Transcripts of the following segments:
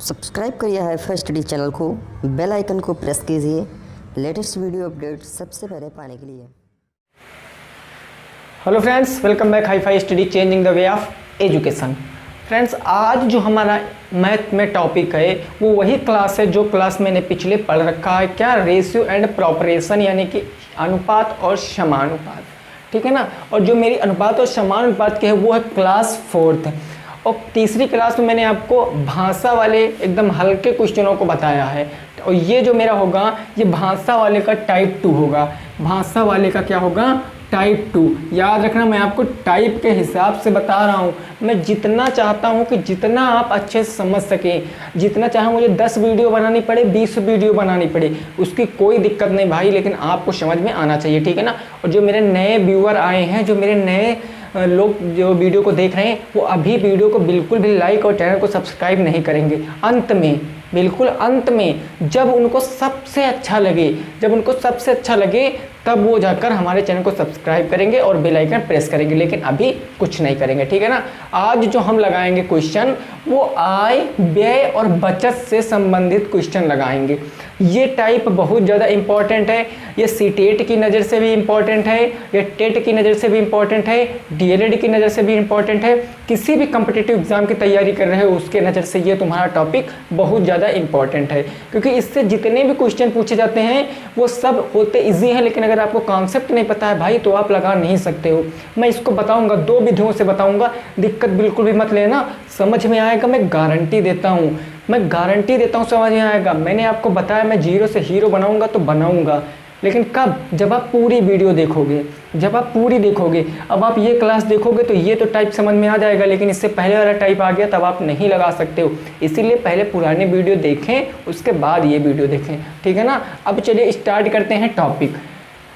Subscribe करिए hifi study channel को, bell icon को प्रेस कीजिए लेटेस्ट वीडियो अपडेट सबसे पहले पाने के लिए। Hello friends, welcome back hifi study changing the way of education. Friends, आज जो हमारा मैथ में टॉपिक है वो वही क्लास है जो क्लास मैंने पिछले पढ़ रखा है। क्या? रेशियो एंड प्रॉपरेशन, यानी कि अनुपात और समानुपात, ठीक है ना। और जो मेरी अनुपात और समानुपात की है वो है क्लास 4th। और तीसरी क्लास में मैंने आपको भाषा वाले एकदम हल्के क्वेश्चनों को बताया है। और ये जो मेरा होगा ये भाषा वाले का टाइप 2 होगा। भाषा वाले का क्या होगा? टाइप 2। याद रखना, मैं आपको टाइप के हिसाब से बता रहा हूँ। मैं जितना चाहता हूँ कि जितना आप अच्छे से समझ सकें, जितना चाहे मुझे 10 वीडियो बनानी पड़े, 20 वीडियो बनानी पड़े, उसकी कोई दिक्कत नहीं भाई, लेकिन आपको समझ में आना चाहिए, ठीक है ना। और जो मेरे नए व्यूअर आए हैं, जो मेरे नए लोग जो वीडियो को देख रहे हैं, वो अभी वीडियो को बिल्कुल भी लाइक और चैनल को सब्सक्राइब नहीं करेंगे। अंत में, बिल्कुल अंत में, जब उनको सबसे अच्छा लगे तब वो जाकर हमारे चैनल को सब्सक्राइब करेंगे और बेल आइकन प्रेस करेंगे, लेकिन अभी कुछ नहीं करेंगे, ठीक है ना। आज जो हम लगाएंगे क्वेश्चन वो आय, व्यय और बचत से संबंधित क्वेश्चन लगाएंगे। ये टाइप बहुत ज़्यादा इंपॉर्टेंट है। ये सीटेट की नज़र से भी इंपॉर्टेंट है, ये टेट की नज़र से भी इंपॉर्टेंट है, डीएलएड की नज़र से भी इंपॉर्टेंट है। किसी भी कम्पिटिटिव एग्जाम की तैयारी कर रहे हो उसके नज़र से ये तुम्हारा टॉपिक बहुत ज़्यादा इंपॉर्टेंट है, क्योंकि इससे जितने भी क्वेश्चन पूछे जाते हैं वो सब होते ईजी हैं, लेकिन अगर आपको कॉन्सेप्ट नहीं पता है भाई तो आप लगा नहीं सकते हो। मैं इसको बताऊंगा, 2 विधियों से बताऊंगा, दिक्कत बिल्कुल भी मत लेना, समझ में आएगा, मैं गारंटी देता हूँ, समझ में आएगा। मैंने आपको बताया मैं 0 से हीरो बनाऊंगा तो बनाऊंगा, लेकिन कब? जब आप पूरी वीडियो देखोगे, अब आप ये क्लास देखोगे तो ये तो टाइप समझ में आ जाएगा, लेकिन इससे पहले वाला टाइप आ गया तब आप नहीं लगा सकते हो। इसीलिए पहले पुराने वीडियो देखें, उसके बाद ये वीडियो देखें, ठीक है ना। अब चलिए स्टार्ट करते हैं टॉपिक।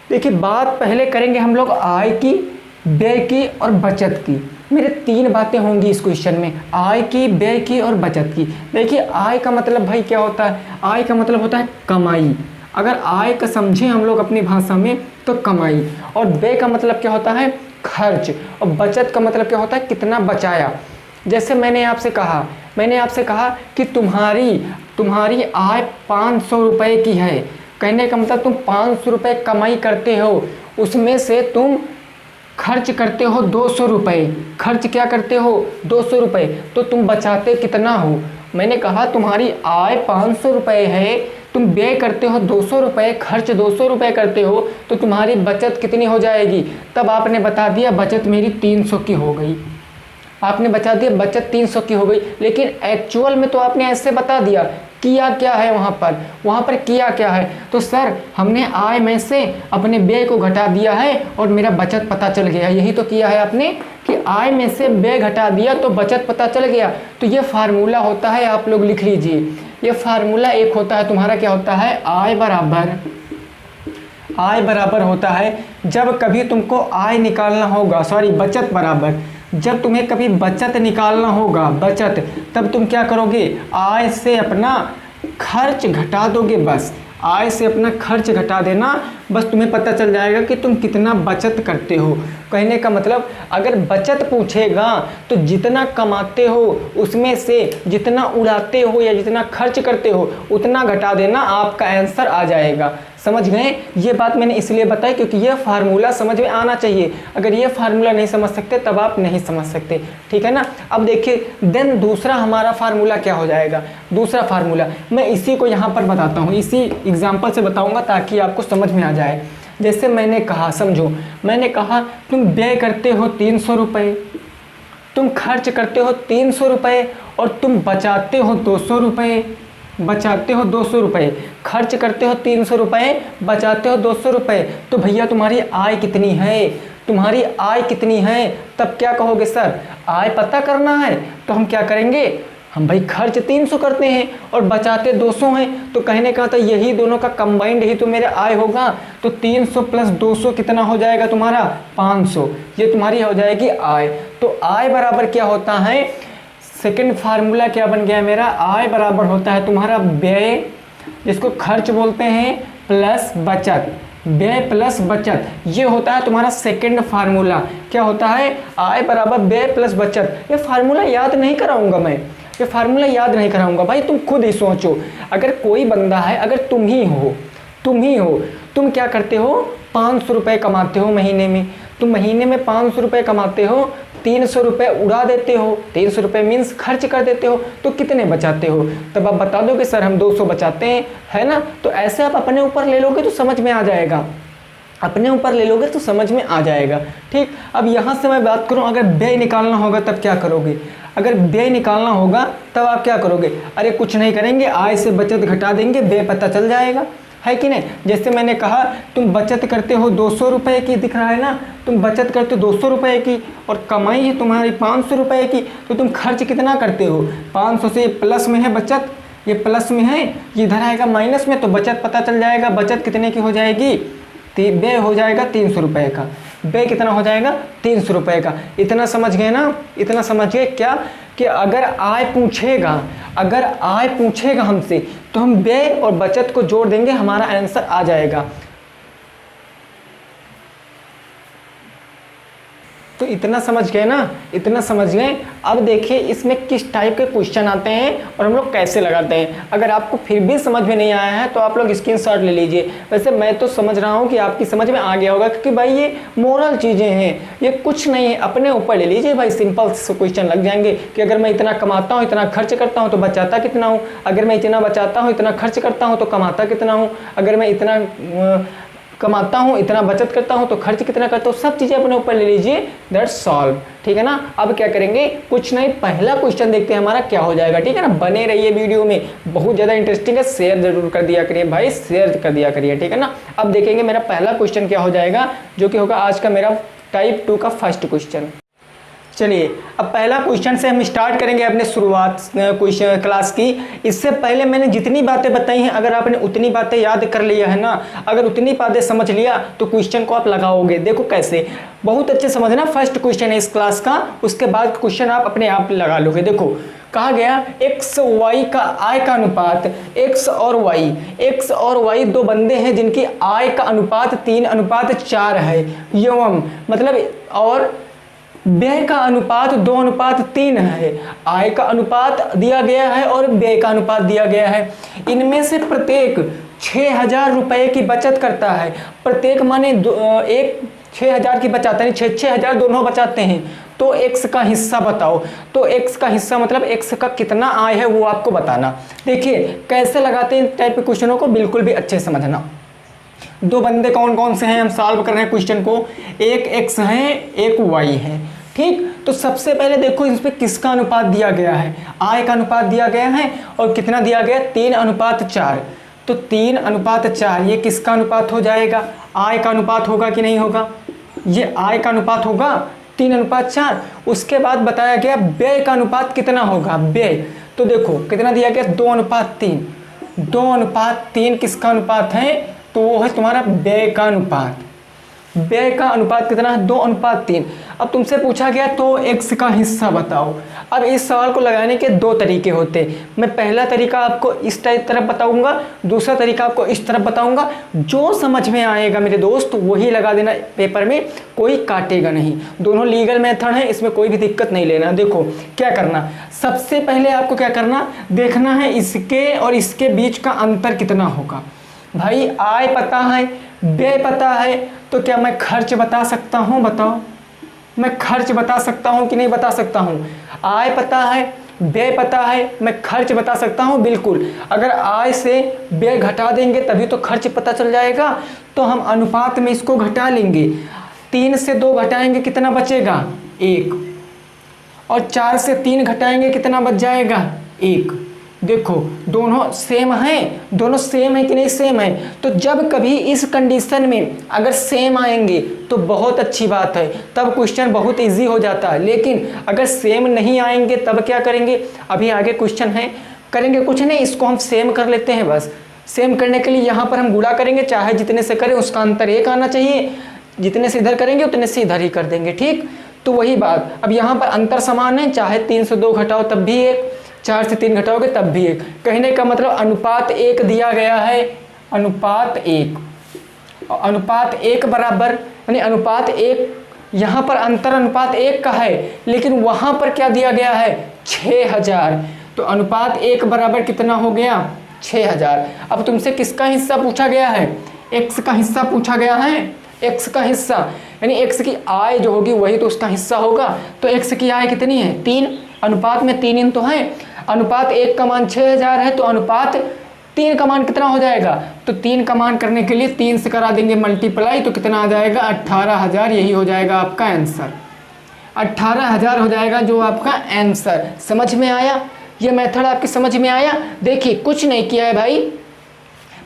देखिए, बात पहले करेंगे हम लोग आय की, व्यय की और बचत की। मेरे 3 बातें होंगी इस क्वेश्चन में, आय की, व्यय की और बचत की। देखिए, आय का मतलब भाई क्या होता है? आय का मतलब होता है कमाई। अगर आय का समझें हम लोग अपनी भाषा में तो कमाई। और व्यय का मतलब क्या होता है? खर्च। और बचत का मतलब क्या होता है? कितना बचाया। जैसे मैंने आपसे कहा कि तुम्हारी आय 500 रुपये की है। कहने का मतलब तुम 500 रुपये कमाई करते हो, उसमें से तुम खर्च करते हो 200 रुपये। खर्च क्या करते हो? 200 रुपये। तो तुम बचाते कितना हो? मैंने कहा तुम्हारी आय 500 रुपये है, तुम व्यय करते हो 200 रुपये, खर्च 200 रुपये करते हो, तो तुम्हारी बचत कितनी हो जाएगी? तब आपने बता दिया बचत मेरी 300 की हो गई। आपने बता दिया बचत 300 की हो गई, लेकिन एक्चुअल में तो आपने ऐसे बता दिया, किया क्या है वहाँ पर किया क्या है? तो सर, हमने आय में से अपने व्यय को घटा दिया है और मेरा बचत पता चल गया। यही तो किया है आपने कि आय में से व्यय घटा दिया तो बचत पता चल गया। तो ये फार्मूला होता है, आप लोग लिख लीजिए, ये फार्मूला एक होता है तुम्हारा, क्या होता है? आय बराबर होता है जब कभी तुमको आय निकालना होगा, बचत बराबर, जब तुम्हें कभी बचत निकालना होगा, तब तुम क्या करोगे? आय से अपना खर्च घटा दोगे। बस आय से अपना खर्च घटा देना, बस तुम्हें पता चल जाएगा कि तुम कितना बचत करते हो। कहने का मतलब, अगर बचत पूछेगा तो जितना कमाते हो उसमें से जितना उड़ाते हो या जितना खर्च करते हो उतना घटा देना, आपका आंसर आ जाएगा। समझ गए? ये बात मैंने इसलिए बताई क्योंकि ये फार्मूला समझ में आना चाहिए। अगर ये फार्मूला नहीं समझ सकते तब आप नहीं समझ सकते, ठीक है ना। अब देखिए, देन दूसरा हमारा फार्मूला क्या हो जाएगा? दूसरा फार्मूला मैं इसी को यहाँ पर बताता हूँ, इसी एग्जाम्पल से बताऊँगा ताकि आपको समझ में आ जाए। जैसे मैंने कहा, समझो, मैंने कहा तुम व्यय करते हो 300 रुपये, तुम खर्च करते हो 300 रुपये और तुम बचाते हो 200 रुपये। खर्च करते हो 300 रुपये, बचाते हो 200 रुपये। तो भैया तुम्हारी आय कितनी है? तब क्या कहोगे? सर, आय पता करना है तो हम क्या करेंगे? हम भाई खर्च 300 करते हैं और बचाते 200 हैं। तो कहने का था यही दोनों का कंबाइंड ही तो मेरा आय होगा। तो 300 प्लस 200 कितना हो जाएगा तुम्हारा? 500। ये तुम्हारी हो जाएगी आय। तो आय बराबर क्या होता है? सेकंड फार्मूला क्या बन गया मेरा? आय बराबर होता है तुम्हारा व्यय, जिसको खर्च बोलते हैं, प्लस बचत। व्यय प्लस बचत, ये होता है तुम्हारा सेकंड फार्मूला। क्या होता है? आय बराबर व्यय प्लस बचत। ये फार्मूला याद नहीं कराऊंगा मैं, ये फार्मूला याद नहीं कराऊंगा भाई, तुम खुद ही सोचो। अगर कोई बंदा है, अगर तुम ही हो, तुम क्या करते हो, 500 रुपये कमाते हो महीने में, तुम महीने में 500 रुपये कमाते हो, 300 रुपये उड़ा देते हो, 300 रुपये मीन्स खर्च कर देते हो, तो कितने बचाते हो? तब आप बता दो कि सर हम 200 बचाते हैं, है ना। तो ऐसे आप अपने ऊपर ले लोगे तो समझ में आ जाएगा, अपने ऊपर ले लोगे तो समझ में आ जाएगा। ठीक, अब यहाँ से मैं बात करूँ, अगर व्यय निकालना होगा तब क्या करोगे? अगर व्यय निकालना होगा तब आप क्या करोगे? अरे कुछ नहीं करेंगे, आय से बचत घटा देंगे, व्यय पता चल जाएगा, है कि नहीं। जैसे मैंने कहा तुम बचत करते हो 200 रुपये की, दिख रहा है ना, तुम बचत करते हो 200 रुपये की और कमाई है तुम्हारी 500 रुपये की, तो तुम खर्च कितना करते हो? 500 से प्लस में है बचत, ये प्लस में है, ये इधर आएगा माइनस में, तो बचत पता चल जाएगा। बचत कितने की हो जाएगी? व्यय हो जाएगा 300 रुपये का। व्यय कितना हो जाएगा? 300 रुपये का। इतना समझ गए ना, इतना समझ गए क्या कि अगर आय पूछेगा हमसे तो हम व्यय और बचत को जोड़ देंगे, हमारा आंसर आ जाएगा। तो इतना समझ गए ना, इतना समझ गए। अब देखिए इसमें किस टाइप के क्वेश्चन आते हैं और हम लोग कैसे लगाते हैं। अगर आपको फिर भी समझ में नहीं आया है तो आप लोग स्क्रीनशॉट ले लीजिए। वैसे मैं तो समझ रहा हूँ कि आपकी समझ में आ गया होगा, क्योंकि भाई ये मोरल चीज़ें हैं, ये कुछ नहीं है, अपने ऊपर ले लीजिए भाई। सिंपल से क्वेश्चन लग जाएंगे कि अगर मैं इतना कमाता हूँ, इतना खर्च करता हूँ तो बचाता कितना हूँ, अगर मैं इतना बचाता हूँ, इतना खर्च करता हूँ तो कमाता कितना हूँ, अगर मैं इतना कमाता हूँ, इतना बचत करता हूँ तो खर्च कितना करता हूँ, सब चीज़ें अपने ऊपर ले लीजिए। दैट्स सॉल्व, ठीक है ना। अब क्या करेंगे, कुछ नहीं, पहला क्वेश्चन देखते हैं हमारा क्या हो जाएगा, ठीक है ना। बने रहिए वीडियो में, बहुत ज़्यादा इंटरेस्टिंग है, शेयर जरूर कर दिया करिए भाई, शेयर कर दिया करिए, ठीक है ना। अब देखेंगे मेरा पहला क्वेश्चन क्या हो जाएगा, जो कि होगा आज का मेरा टाइप 2 का फर्स्ट क्वेश्चन। चलिए अब पहला क्वेश्चन से हम स्टार्ट करेंगे अपने शुरुआत क्वेश्चन क्लास की। इससे पहले मैंने जितनी बातें बताई हैं, अगर आपने उतनी बातें याद कर लिया है ना, अगर उतनी बातें समझ लिया तो क्वेश्चन को आप लगाओगे। देखो कैसे, बहुत अच्छे समझना, फर्स्ट क्वेश्चन है इस क्लास का, उसके बाद क्वेश्चन आप अपने आप लगा लोगे। देखो कहा गया एक्स वाई का आय का अनुपात, एक्स और वाई दो बंदे हैं जिनकी आय का अनुपात 3:4 है, एवं मतलब और व्यय का अनुपात 2:3 है। आय का अनुपात दिया गया है और व्यय का अनुपात दिया गया है। इनमें से प्रत्येक 6,000 रुपये की बचत करता है। प्रत्येक माने एक 6,000 की बचाता है, 6,000 दोनों बचाते हैं। तो x का हिस्सा बताओ। तो x का हिस्सा मतलब x का कितना आय है वो आपको बताना। देखिए कैसे लगाते हैं टाइप के क्वेश्चनों को, बिल्कुल भी अच्छे समझना। दो बंदे कौन कौन से हैं, हम सॉल्व कर रहे हैं क्वेश्चन को। एक x है, एक y है, ठीक। तो सबसे पहले देखो इस पे किसका अनुपात दिया गया है, आय का अनुपात दिया गया है, और कितना दिया गया, 3:4। तो 3:4 ये किसका अनुपात हो जाएगा, आय का अनुपात होगा कि नहीं होगा, ये आय का अनुपात होगा 3:4। उसके बाद बताया गया व्यय का अनुपात कितना होगा, व्यय। तो देखो कितना दिया गया, 2:3। 2:3 किसका अनुपात है, तो वो है तुम्हारा व्यय का अनुपात। व्यय का अनुपात कितना है, 2:3। अब तुमसे पूछा गया तो x का हिस्सा बताओ। अब इस सवाल को लगाने के दो तरीके होते हैं। मैं पहला तरीका आपको इस तरफ बताऊंगा, दूसरा तरीका आपको इस तरफ बताऊंगा। जो समझ में आएगा मेरे दोस्त वही लगा देना पेपर में, कोई काटेगा नहीं। दोनों लीगल मेथड है, इसमें कोई भी दिक्कत नहीं लेना। देखो क्या करना, सबसे पहले आपको क्या करना, देखना है इसके और इसके बीच का अंतर कितना होगा। भाई आय पता है, व्यय पता है, तो क्या मैं खर्च बता सकता हूँ, बताओ। मैं खर्च बता सकता हूँ कि नहीं बता सकता हूँ। आय पता है, व्यय पता है, मैं खर्च बता सकता हूँ, बिल्कुल। अगर आय से व्यय घटा देंगे तभी तो खर्च पता चल जाएगा। तो हम अनुपात में इसको घटा लेंगे। 3 से 2 घटाएंगे कितना बचेगा, 1। और 4 से 3 घटाएंगे कितना बच जाएगा, 1। देखो दोनों सेम हैं, दोनों सेम है कि नहीं, सेम है। तो जब कभी इस कंडीशन में अगर सेम आएंगे तो बहुत अच्छी बात है, तब क्वेश्चन बहुत इजी हो जाता है। लेकिन अगर सेम नहीं आएंगे तब क्या करेंगे, अभी आगे क्वेश्चन है, करेंगे कुछ नहीं, इसको हम सेम कर लेते हैं बस। सेम करने के लिए यहाँ पर हम गुणा करेंगे, चाहे जितने से करें उसका अंतर 1 आना चाहिए, जितने से इधर करेंगे उतने से इधर ही कर देंगे, ठीक। तो वही बात, अब यहाँ पर अंतर समान है, चाहे 3 से 2 घटाओ तब भी 1, 4 से 3 घटाओगे तब भी 1। कहने का मतलब अनुपात 1 दिया गया है, अनुपात 1। अनुपात 1 बराबर, यानी अनुपात 1, यहाँ पर अंतर अनुपात 1 का है, लेकिन वहाँ पर क्या दिया गया है, 6,000। तो अनुपात 1 बराबर कितना हो गया 6000। अब तुमसे किसका हिस्सा पूछा गया है, x का हिस्सा पूछा गया है, x का हिस्सा यानी x की आय जो होगी वही तो उसका हिस्सा होगा। तो x की आय कितनी है 3, अनुपात में 3 इन तो है, अनुपात 1 का मान 6000 है तो अनुपात 3 का मान कितना हो जाएगा, तो 3 का मान करने के लिए 3 से करा देंगे मल्टीप्लाई, तो कितना आ जाएगा 18000। यही हो जाएगा आपका आंसर, 18000 हो जाएगा जो आपका आंसर। समझ में आया, ये मेथड आपकी समझ में आया। देखिए कुछ नहीं किया है भाई,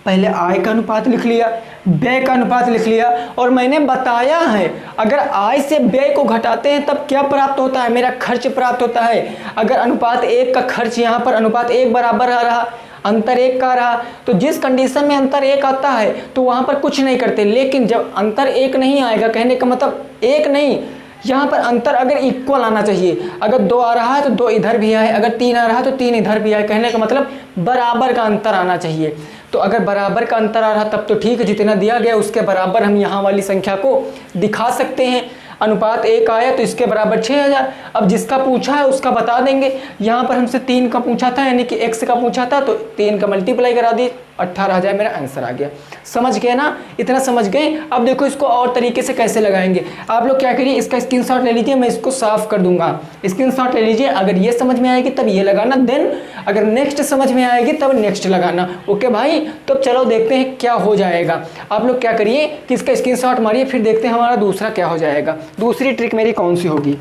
पहले आय का अनुपात लिख लिया, व्यय का अनुपात लिख लिया, और मैंने बताया है अगर आय से व्यय को घटाते हैं तब क्या प्राप्त होता है, मेरा खर्च प्राप्त होता है। अगर अनुपात 1 का खर्च यहाँ पर अनुपात 1 बराबर आ रहा, अंतर 1 का रहा, तो जिस कंडीशन में अंतर 1 आता है तो वहाँ पर कुछ नहीं करते। लेकिन जब अंतर 1 नहीं आएगा, कहने का मतलब 1 नहीं, यहाँ पर अंतर अगर इक्वल आना चाहिए, अगर 2 आ रहा है तो 2 इधर भी आए, अगर 3 आ रहा है तो 3 इधर भी आए, कहने का मतलब बराबर का अंतर आना चाहिए। तो अगर बराबर का अंतर आ रहा तब तो ठीक है, जितना दिया गया उसके बराबर हम यहाँ वाली संख्या को दिखा सकते हैं। अनुपात 1 आया तो इसके बराबर 6000। अब जिसका पूछा है उसका बता देंगे, यहाँ पर हमसे 3 का पूछा था यानी कि x का पूछा था, तो 3 का मल्टीप्लाई करा दिए, 18000 मेरा आंसर आ गया। समझ गए ना, इतना समझ गए। अब देखो इसको और तरीके से कैसे लगाएंगे। आप लोग क्या करिए, इसका स्क्रीनशॉट ले लीजिए, मैं इसको साफ कर दूंगा। स्क्रीनशॉट ले लीजिए, अगर ये समझ में आएगी तब ये लगाना, देन अगर नेक्स्ट समझ में आएगी तब नेक्स्ट लगाना। ओके भाई, तो चलो देखते हैं क्या हो जाएगा। आप लोग क्या करिए कि इसका स्क्रीनशॉट मारिए, फिर देखते हैं हमारा दूसरा क्या हो जाएगा। दूसरी ट्रिक मेरी कौन सी होगी।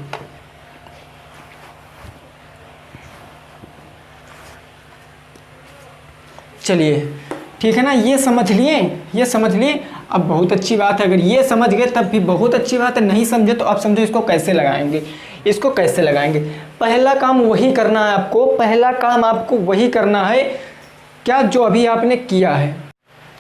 चलिए ठीक है ना, ये समझ लिए। अब बहुत अच्छी बात है, अगर ये समझ गए तब भी बहुत अच्छी बात है, नहीं समझे तो आप समझो इसको कैसे लगाएंगे। पहला काम वही करना है आपको, वही करना है क्या जो अभी आपने किया है।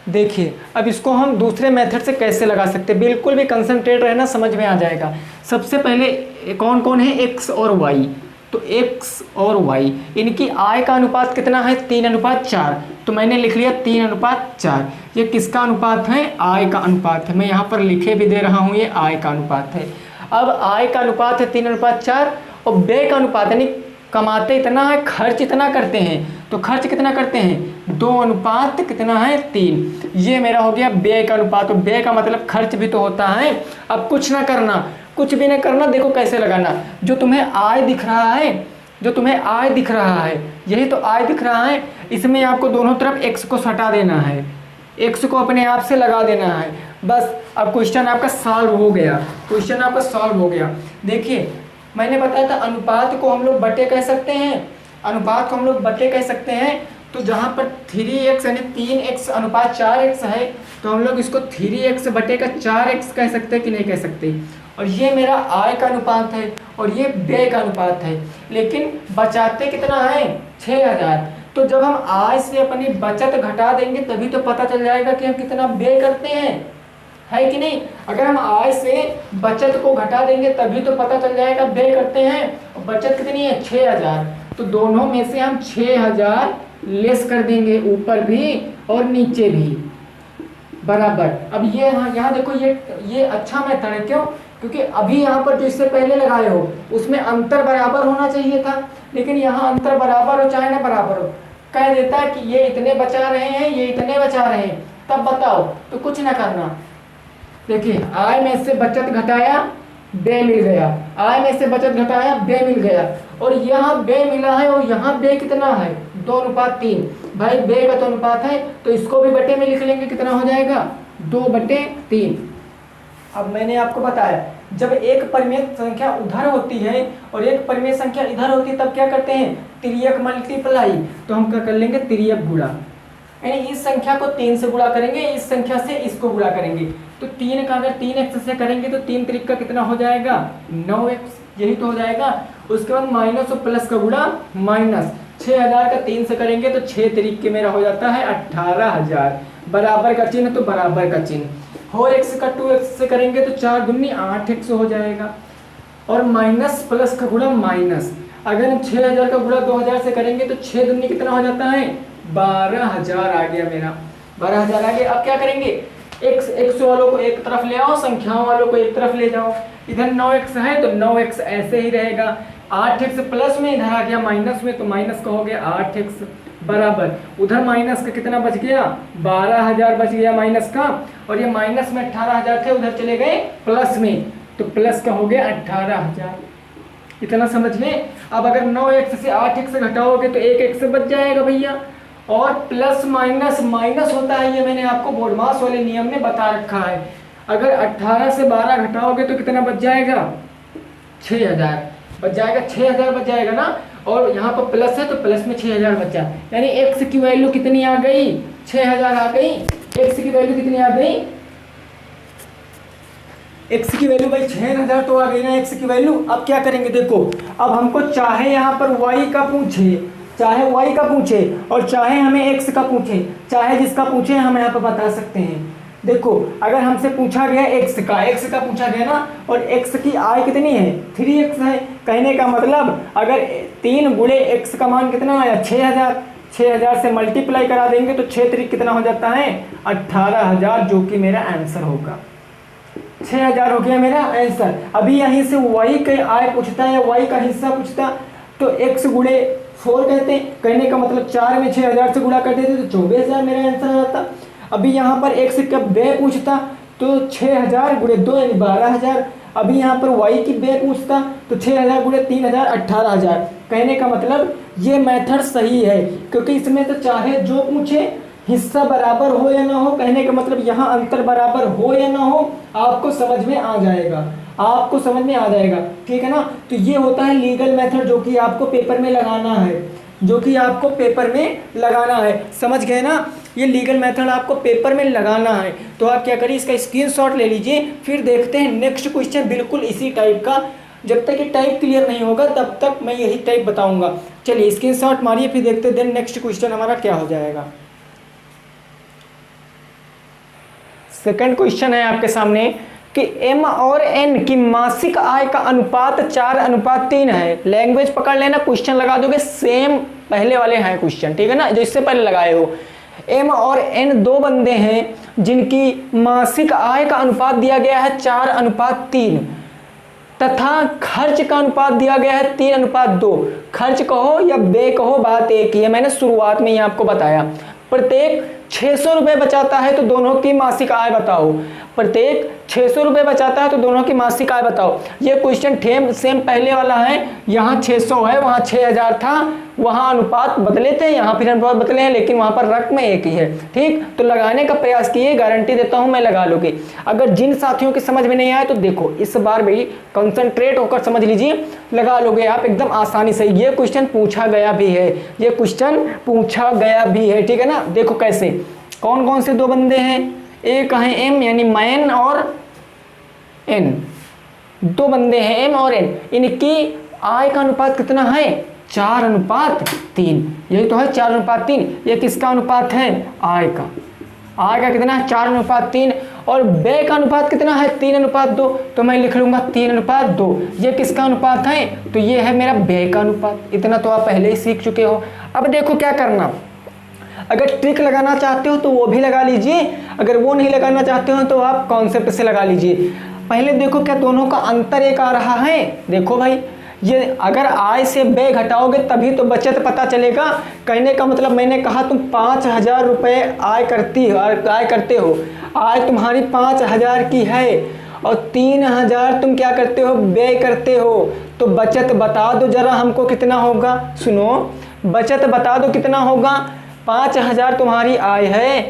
देखिए अब इसको हम दूसरे मेथड से कैसे लगा सकते हैं, बिल्कुल भी कंसंट्रेट रहना, समझ में आ जाएगा। सबसे पहले कौन कौन है, x और y। तो x और y इनकी आय का अनुपात कितना है 3:4, तो मैंने लिख लिया 3:4। ये किसका अनुपात है, आय का अनुपात है। मैं यहाँ पर लिखे भी दे रहा हूँ, ये आय का अनुपात है। अब आय का अनुपात है 3:4 और व्यय का अनुपात यानी कमाते इतना है खर्च इतना करते हैं, तो खर्च कितना करते हैं 2 कितना है 3। ये मेरा हो गया व्यय का अनुपात। तो व्यय का मतलब खर्च भी तो होता है। अब कुछ भी ना करना, देखो कैसे लगाना। जो तुम्हें आय दिख रहा है, यही तो आय दिख रहा है, इसमें आपको दोनों तरफ x को सटा देना है, x को अपने आप से लगा देना है, बस। अब क्वेश्चन आपका सॉल्व हो गया। देखिए मैंने बताया था अनुपात को हम लोग बटे कह सकते हैं, तो जहाँ पर 3x यानी 3x अनुपात 4x है, तो हम लोग इसको 3x बटे का 4x कह सकते हैं कि नहीं कह सकते। और ये मेरा आय का अनुपात है और ये व्यय का अनुपात है, लेकिन बचाते कितना है 6000। तो जब हम आय से अपनी बचत घटा देंगे तभी तो पता चल जाएगा कि हम कितना व्यय करते हैं, है कि नहीं। अगर हम आय से बचत को घटा देंगे तभी तो पता चल जाएगा व्यय करते हैं। बचत कितनी है 6000, तो दोनों में से हम 6000 लेस कर देंगे, ऊपर भी और नीचे भी बराबर। अब ये यहाँ देखो, ये अच्छा मेथड है। क्यों, क्योंकि अभी यहाँ पर जो इससे पहले लगाए हो उसमें अंतर बराबर होना चाहिए था, लेकिन यहाँ अंतर बराबर हो चाहे ना बराबर हो, कह देता है कि ये इतने बचा रहे हैं, ये इतने बचा रहे हैं, तब बताओ। तो कुछ ना करना, देखिए आय में से बचत घटाया व्यय मिल गया, आय में से बचत घटाया व्यय मिल गया, और यहाँ व्यय मिला है और यहाँ व्यय कितना है 2:3। भाई व्यय का तो अनुपात है, तो इसको भी बटे में लिख लेंगे, कितना हो जाएगा 2/3। अब मैंने आपको बताया जब एक परिमेय संख्या उधर होती है और एक परिमेय संख्या इधर होती है तब क्या करते हैं तिर्यक मल्टीप्लाई। तो हम क्या कर लेंगे तिर्यक गुणा, यानी इस संख्या को 3 से गुणा करेंगे, इस संख्या से इसको गुणा करेंगे। तो 3 का अगर 3x से करेंगे तो 3 त्रिक का कितना हो जाएगा 9x, यही तो हो जाएगा। उसके बाद माइनस और प्लस का गुणा माइनस 6000 का 3 से करेंगे तो 6 त्रिक के मेरा हो जाता है 18000, बराबर का चिन्ह तो बराबर का चिन्ह। और x का 2x से करेंगे तो 4 दूनी 8x हो जाएगा, और माइनस प्लस का गुणा माइनस। अगर हम 6000 का गुणा 2000 से करेंगे तो 6 दूनी कितना हो जाता है 12000 आ गया मेरा, 12000 आ गया। अब क्या करेंगे x वालों को एक तरफ ले आओ, संख्याओं वालों को एक तरफ ले जाओ। इधर 9x है तो 9x ऐसे ही रहेगा, 8x प्लस में, इधर आ गया माइनस में, तो माइनस का हो गया 8x बराबर, उधर माइनस का कितना बच गया 12,000 बच गया माइनस का, और ये माइनस में 18,000 थे, उधर चले गए प्लस में, तो प्लस का हो गया 18,000। इतना समझ लें। अब अगर 9x से 8x घटाओगे तो 1x बच जाएगा भैया, और प्लस माइनस माइनस होता है, ये मैंने आपको बोर्डमास वाले नियम में बता रखा है। अगर 18 से 12 घटाओगे तो कितना बच जाएगा 6,000 बच जाएगा, 6,000 बच जाएगा ना, और यहाँ पर प्लस है तो प्लस में 6,000 बचा, यानी x की वैल्यू कितनी आ गई 6,000 आ गई। x की वैल्यू कितनी आ गई, x की वैल्यू भाई 6,000 तो आ गई ना x की वैल्यू। अब क्या करेंगे देखो, अब हमको चाहे यहाँ पर y का पूछे, चाहे y का पूछे और चाहे हमें x का पूछे, चाहे जिसका पूछे हम यहाँ पर बता सकते हैं। देखो अगर हमसे पूछा गया x का पूछा गया ना, और x की आय कितनी है 3x है, कहने का मतलब अगर 3 गुणे x का मान कितना आया 6,000, 6,000 से मल्टीप्लाई करा देंगे तो 6 3 कितना हो जाता है 18,000, जो कि मेरा आंसर होगा। 6,000 हो गया मेरा आंसर। अभी यहीं से y का आय पूछता है, y का हिस्सा पूछता तो x गुणे 4 कहते हैं, कहने का मतलब 4 में 6,000 से गुणा कर देते तो 24,000 मेरा आंसर आ जाता। अभी यहाँ पर x का व्यय पूछता तो 6,000 गुणे 2 यानी 12,000। अभी यहाँ पर y की व्यय पूछता तो 6,000 गुणे 3,000 18,000। कहने का मतलब ये मेथड सही है, क्योंकि इसमें तो चाहे जो पूछे हिस्सा बराबर हो या ना हो, कहने का मतलब यहाँ अंतर बराबर हो या ना हो आपको समझ में आ जाएगा, आपको समझ में आ जाएगा, ठीक है ना। तो ये होता है लीगल मेथड जो कि आपको पेपर में लगाना है, जो कि आपको पेपर में लगाना है, समझ गए ना। ये लीगल मेथड आपको पेपर में लगाना है। तो आप क्या करिए, इसका स्क्रीनशॉट ले लीजिए, फिर देखते हैं नेक्स्ट क्वेश्चन बिल्कुल इसी टाइप का। जब तक ये टाइप क्लियर नहीं होगा तब तक मैं यही टाइप बताऊंगा। चलिए स्क्रीनशॉट मारिए, फिर देखते हैं देन नेक्स्ट क्वेश्चन हमारा क्या हो जाएगा। सेकंड क्वेश्चन है आपके सामने कि m और n की मासिक आय का अनुपात 4:3 है। लैंग्वेज पकड़ लेना, क्वेश्चन लगा दोगे सेम पहले वाले हैं क्वेश्चन, ठीक है ना, जो इससे पहले लगाए हो। m और n दो बंदे हैं जिनकी मासिक आय का अनुपात दिया गया है 4:3 तथा खर्च का अनुपात दिया गया है 3:2। खर्च कहो या व्यय कहो बात एक ही है, मैंने शुरुआत में ही आपको बताया। प्रत्येक 600 रुपये बचाता है तो दोनों की मासिक आय बताओ, प्रत्येक 600 रुपये बचाता है तो दोनों की मासिक आय बताओ। ये क्वेश्चन सेम पहले वाला है, यहाँ 600 है वहाँ 6,000 था, वहाँ अनुपात बदले थे यहाँ फिर अनुपात बदले हैं, लेकिन वहाँ पर रकम एक ही है, ठीक। तो लगाने का प्रयास किए, गारंटी देता हूँ मैं लगा लोगे। अगर जिन साथियों की समझ में नहीं आए तो देखो इस बार भी कंसंट्रेट होकर समझ लीजिए, लगा लोगे आप एकदम आसानी से। ये क्वेश्चन पूछा गया भी है, ये क्वेश्चन पूछा गया भी है, ठीक है ना। देखो कैसे, कौन कौन से दो बंदे हैं, एक है m यानी मैन और n, दो बंदे हैं m और n, इनकी आय का अनुपात कितना है 4:3। यही तो है 4:3। ये किसका अनुपात है आय का, आय का कितना है 4:3, और व्यय का अनुपात कितना है 3:2, तो मैं लिख लूंगा 3:2। ये किसका अनुपात है, तो ये है मेरा व्यय का अनुपात। इतना तो आप पहले ही सीख चुके हो। अब देखो क्या करना, अगर ट्रिक लगाना चाहते हो तो वो भी लगा लीजिए, अगर वो नहीं लगाना चाहते हो तो आप कॉन्सेप्ट से लगा लीजिए। पहले देखो क्या दोनों का अंतर एक आ रहा है। देखो भाई, ये अगर आय से व्यय घटाओगे तभी तो बचत पता चलेगा। कहने का मतलब मैंने कहा तुम 5,000 रुपये आय करते हो, आय तुम्हारी 5,000 की है और 3,000 तुम क्या करते हो व्यय करते हो, तो बचत बता दो जरा हमको कितना होगा। सुनो, बचत बता दो कितना होगा। 5,000 तुम्हारी आय है,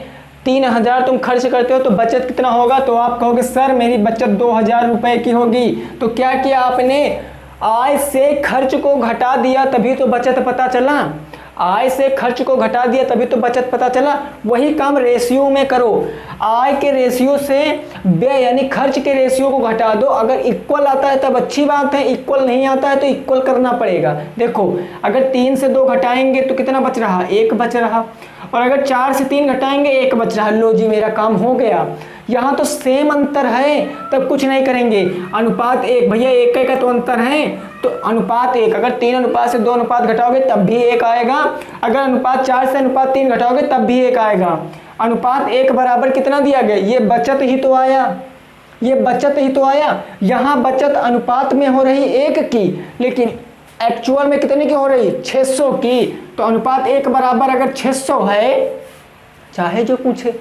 3,000 तुम खर्च करते हो, तो बचत कितना होगा। तो आप कहोगे सर मेरी बचत 2,000 रुपये की होगी। तो क्या किया आपने, आय से खर्च को घटा दिया तभी तो बचत पता चला, आय से खर्च को घटा दिया तभी तो बचत पता चला। वही काम रेशियो में करो, आय के रेशियो से व्यय यानी खर्च के रेशियो को घटा दो। अगर इक्वल आता है तब अच्छी बात है, इक्वल नहीं आता है तो इक्वल करना पड़ेगा। देखो अगर 3 से 2 घटाएंगे तो कितना बच रहा, 1 बच रहा, और अगर 4 से 3 घटाएंगे 1 बच रहा। लो जी मेरा काम हो गया। यहाँ तो सेम अंतर है, तब कुछ नहीं करेंगे। अनुपात 1, भैया 1 का तो अंतर है, तो अनुपात 1। अगर 3 अनुपात से 2 अनुपात घटाओगे तब भी 1 आएगा, अगर अनुपात 4 से अनुपात 3 घटाओगे तब भी 1 आएगा। अनुपात 1 बराबर कितना दिया गया, ये बचत ही तो आया, ये बचत ही तो आया। यहाँ बचत अनुपात में हो रही 1 की, लेकिन एक्चुअल में कितने की हो रही, 600 की। तो अनुपात 1 बराबर अगर 600 है, चाहे जो पूछे,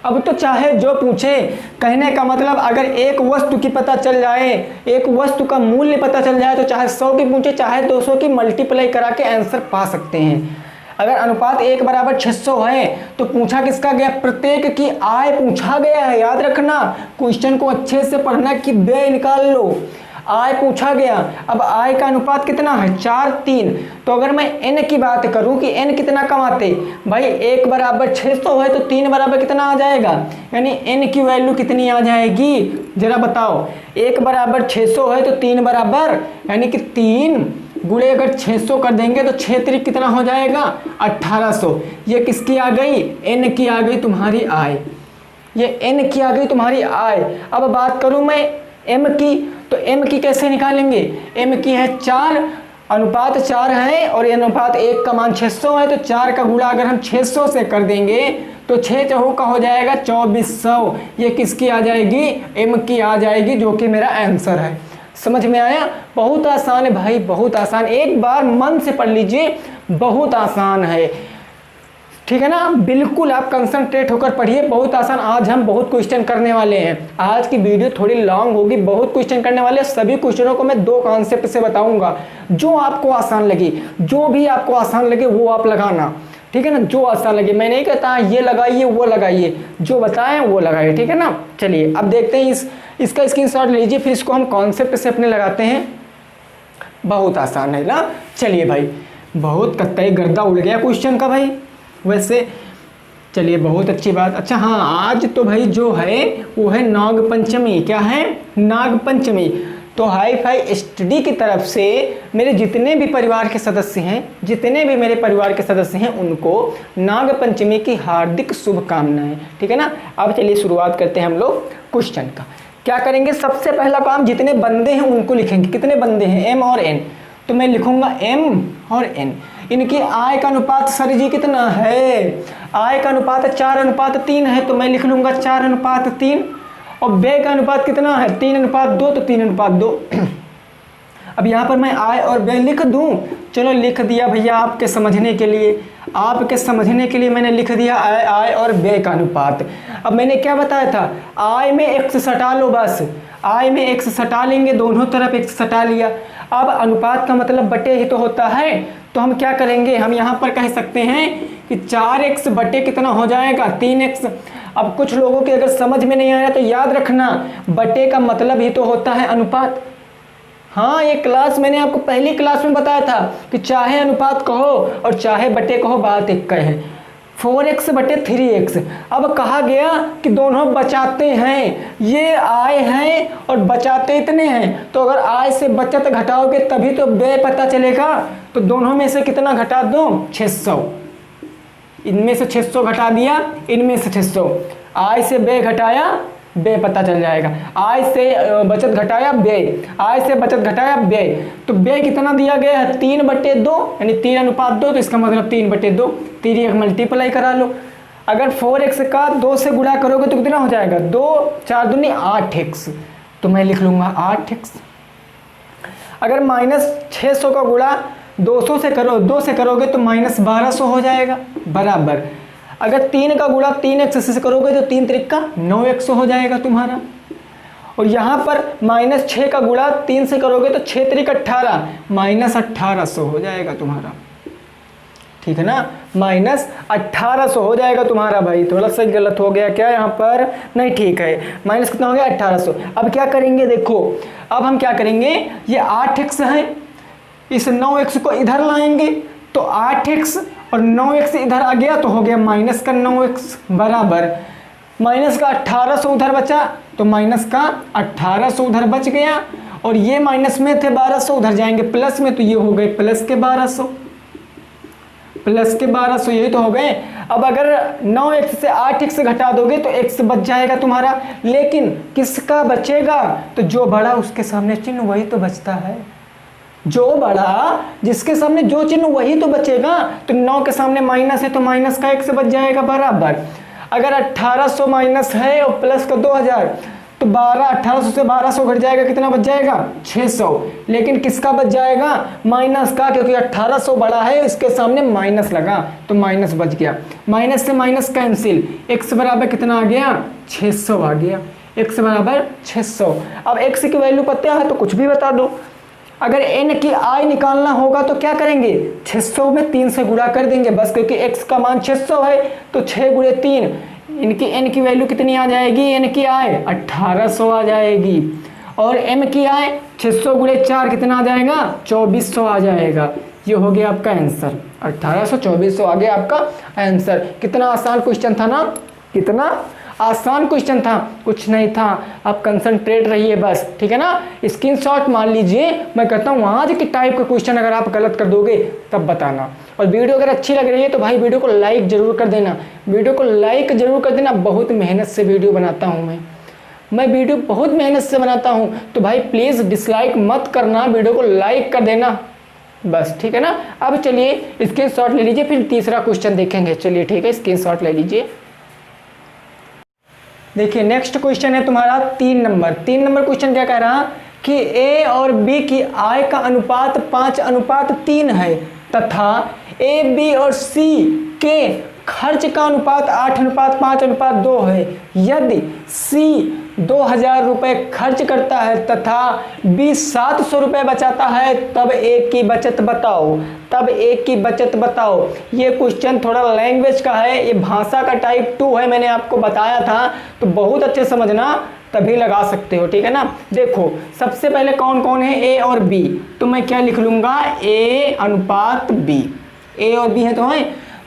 अब तो चाहे जो पूछे, कहने का मतलब अगर एक वस्तु की पता चल जाए, एक वस्तु का मूल्य पता चल जाए, तो चाहे 100 की पूछे चाहे 200 की, मल्टीप्लाई करा के आंसर पा सकते हैं। अगर अनुपात 1 बराबर 600 है तो पूछा किसका गया, प्रत्येक की आय पूछा गया है। याद रखना, क्वेश्चन को अच्छे से पढ़ना कि व्यय निकाल लो, आय पूछा गया। अब आय का अनुपात कितना है, 4 3। तो अगर मैं n की बात करूं कि n कितना कमाते, भाई 1 बराबर 600 है तो 3 बराबर कितना आ जाएगा, यानी n की वैल्यू कितनी आ जाएगी, जरा बताओ। 1 बराबर 600 है तो 3 बराबर, यानी कि 3 गुणे अगर 600 कर देंगे तो 6 त्रिक कितना हो जाएगा, 1800। ये किसकी आ गई, n की आ गई तुम्हारी आय, ये n की आ गई तुम्हारी आय। अब बात करूं मैं m की, तो m की कैसे निकालेंगे, m की है 4, अनुपात 4 है और अनुपात 1 का मान 600 है, तो 4 का गुणा अगर हम 600 से कर देंगे तो 6 चौको का हो जाएगा 2400। ये किसकी आ जाएगी, m की आ जाएगी, जो कि मेरा आंसर है। समझ में आया, बहुत आसान है भाई, बहुत आसान, एक बार मन से पढ़ लीजिए, बहुत आसान है, ठीक है ना। बिल्कुल आप कंसंट्रेट होकर पढ़िए, बहुत आसान। आज हम बहुत क्वेश्चन करने वाले हैं, आज की वीडियो थोड़ी लॉन्ग होगी, बहुत क्वेश्चन करने वाले हैं। सभी क्वेश्चनों को मैं 2 कॉन्सेप्ट से बताऊंगा, जो आपको आसान लगे, जो भी आपको आसान लगे वो आप लगाना, ठीक है ना, जो आसान लगे। मैं नहीं कहता ये लगाइए वो लगाइए, जो बताएं वो लगाइए, ठीक है ना। चलिए अब देखते हैं, इसका स्क्रीनशॉट लीजिए, फिर इसको हम कॉन्सेप्ट से अपने लगाते हैं। बहुत आसान है ना। चलिए भाई, बहुत कतई गर्दा उड़ गया क्वेश्चन का भाई वैसे। चलिए बहुत अच्छी बात। अच्छा हाँ, आज तो भाई जो है वो है नाग पंचमी। क्या है, नाग पंचमी। तो हाई फाई स्टडी की तरफ से मेरे जितने भी परिवार के सदस्य हैं, जितने भी मेरे परिवार के सदस्य हैं, उनको नाग पंचमी की हार्दिक शुभकामनाएं, ठीक है ना। अब चलिए शुरुआत करते हैं हम लोग क्वेश्चन का। क्या करेंगे, सबसे पहला काम जितने बंदे हैं उनको लिखेंगे। कितने बंदे हैं, m और n, तो मैं लिखूंगा m और n। इनकी आय का अनुपात सर जी कितना है, आय का अनुपात 4:3 है, तो मैं लिख लूंगा 4:3। और व्यय का अनुपात कितना है, 3:2, तो 3:2। अब यहाँ पर मैं आय और व्यय लिख दूं, चलो लिख दिया भैया आपके समझने के लिए, आपके समझने के लिए मैंने लिख दिया आय और व्यय का अनुपात। अब मैंने क्या बताया था, आय में x सटा लो, बस आय में x सटा लेंगे, दोनों तरफ x सटा लिया। अब अनुपात का मतलब बटे ही तो होता है, तो हम क्या करेंगे, हम यहाँ पर कह सकते हैं कि 4x बटे कितना हो जाएगा, 3x। अब कुछ लोगों के अगर समझ में नहीं आया तो याद रखना, बटे का मतलब ही तो होता है अनुपात। हाँ, ये क्लास मैंने आपको पहली क्लास में बताया था कि चाहे अनुपात कहो और चाहे बटे कहो, बात एक है। 4x बटे 3x। अब कहा गया कि दोनों बचाते हैं, ये आय हैं और बचाते इतने हैं, तो अगर आय से बचत घटाओगे तभी तो व्यय पता चलेगा। तो दोनों में से कितना घटा दो, 600। इनमें से 600 घटा दिया, इनमें से 600, आय से व्यय घटाया, व्यय पता चल जाएगा। आय से बचत घटाया व्यय, आय से बचत घटाया व्यय, तो व्यय कितना दिया गया है, 3/2, यानी 3:2, तो इसका मतलब 3/2। 3 मल्टीप्लाई करा लो। अगर 4x का 2 से गुणा करोगे तो कितना हो जाएगा, 2 4 दूनी 8x, तो मैं लिख लूंगा 8x। अगर -600 का गुणा 200 से करो, 2 से करोगे तो -1200 हो जाएगा, बराबर। अगर 3 का गुणा 3x से करोगे तो 3 त्रिक का 9x हो जाएगा तुम्हारा। और यहाँ पर -6 का गुणा 3 से करोगे तो 6 त्रिक 18, -1800 हो जाएगा तुम्हारा, ठीक है ना। -1800 हो जाएगा तुम्हारा। भाई थोड़ा सा गलत हो गया क्या यहाँ पर, नहीं ठीक है, माइनस कितना हो गया, 1800। अब क्या करेंगे, देखो अब हम क्या करेंगे, ये 8x है, इस 9x को इधर लाएंगे तो 8x और 9x इधर आ गया तो हो गया माइनस का 9x, बराबर माइनस का 1800 उधर बचा, तो माइनस का 1800 उधर बच गया, और ये माइनस में थे 1200, उधर जाएंगे प्लस में, तो ये हो गए प्लस के 1200, प्लस के 1200, यही तो हो गए। अब अगर 9x से 8x घटा दोगे तो x बच जाएगा तुम्हारा, लेकिन किसका बचेगा, तो जो बड़ा उसके सामने चिन्ह वही तो बचता है, जो बड़ा जिसके सामने जो चिन्ह वही तो बचेगा। तो 9 के सामने माइनस है तो माइनस का 1 बच जाएगा, बराबर। अगर 1800 माइनस है और प्लस का 2000, तो 1800 से 1200 घट जाएगा, कितना बच जाएगा 600। लेकिन किसका बच जाएगा, माइनस का, क्योंकि 1800 बड़ा है, इसके सामने माइनस लगा तो माइनस बच गया। माइनस से माइनस कैंसिल, x बराबर कितना आ गया 600 आ गया, x बराबर 600। अब x की वैल्यू पता है तो कुछ भी बता दो। अगर n की i निकालना होगा तो क्या करेंगे, 600 में 3 से गुणा कर देंगे बस, क्योंकि x का मान 600 है तो 6 गुणे 3, इनकी n की वैल्यू कितनी आ जाएगी, n की i 1800 आ जाएगी, और m की i 600 गुणे 4 कितना आ जाएगा 2400 आ जाएगा। ये हो गया आपका आंसर, 1800 2400 आ गया आपका आंसर। कितना आसान क्वेश्चन था ना, कितना आसान क्वेश्चन था, कुछ नहीं था। आप कंसंट्रेट रहिए बस, ठीक है ना। स्क्रीनशॉट मान लीजिए, मैं कहता हूँ आज के टाइप का क्वेश्चन अगर आप गलत कर दोगे तब बताना। और वीडियो अगर अच्छी लग रही है तो भाई वीडियो को लाइक जरूर कर देना, वीडियो को लाइक जरूर कर देना। बहुत मेहनत से वीडियो बनाता हूँ मैं वीडियो बहुत मेहनत से बनाता हूँ, तो भाई प्लीज़ डिसलाइक मत करना, वीडियो को लाइक कर देना बस, ठीक है ना। अब चलिए स्क्रीनशॉट ले लीजिए, फिर तीसरा क्वेश्चन देखेंगे। चलिए ठीक है, स्क्रीनशॉट ले लीजिए। देखिए नेक्स्ट क्वेश्चन है तुम्हारा 3 नंबर। 3 नंबर क्वेश्चन क्या कह रहा कि ए और बी की आय का अनुपात 5:3 है तथा ए बी और सी के खर्च का अनुपात 8:5:2 है। यदि सी 2000 रुपये खर्च करता है तथा बी 700 रुपये बचाता है तब ए की बचत बताओ, तब ए की बचत बताओ। ये क्वेश्चन थोड़ा लैंग्वेज का है, ये भाषा का टाइप 2 है, मैंने आपको बताया था, तो बहुत अच्छे समझना तभी लगा सकते हो, ठीक है ना। देखो सबसे पहले कौन कौन है, ए और बी, तो मैं क्या लिख लूँगा, ए अनुपात बी। ए और बी है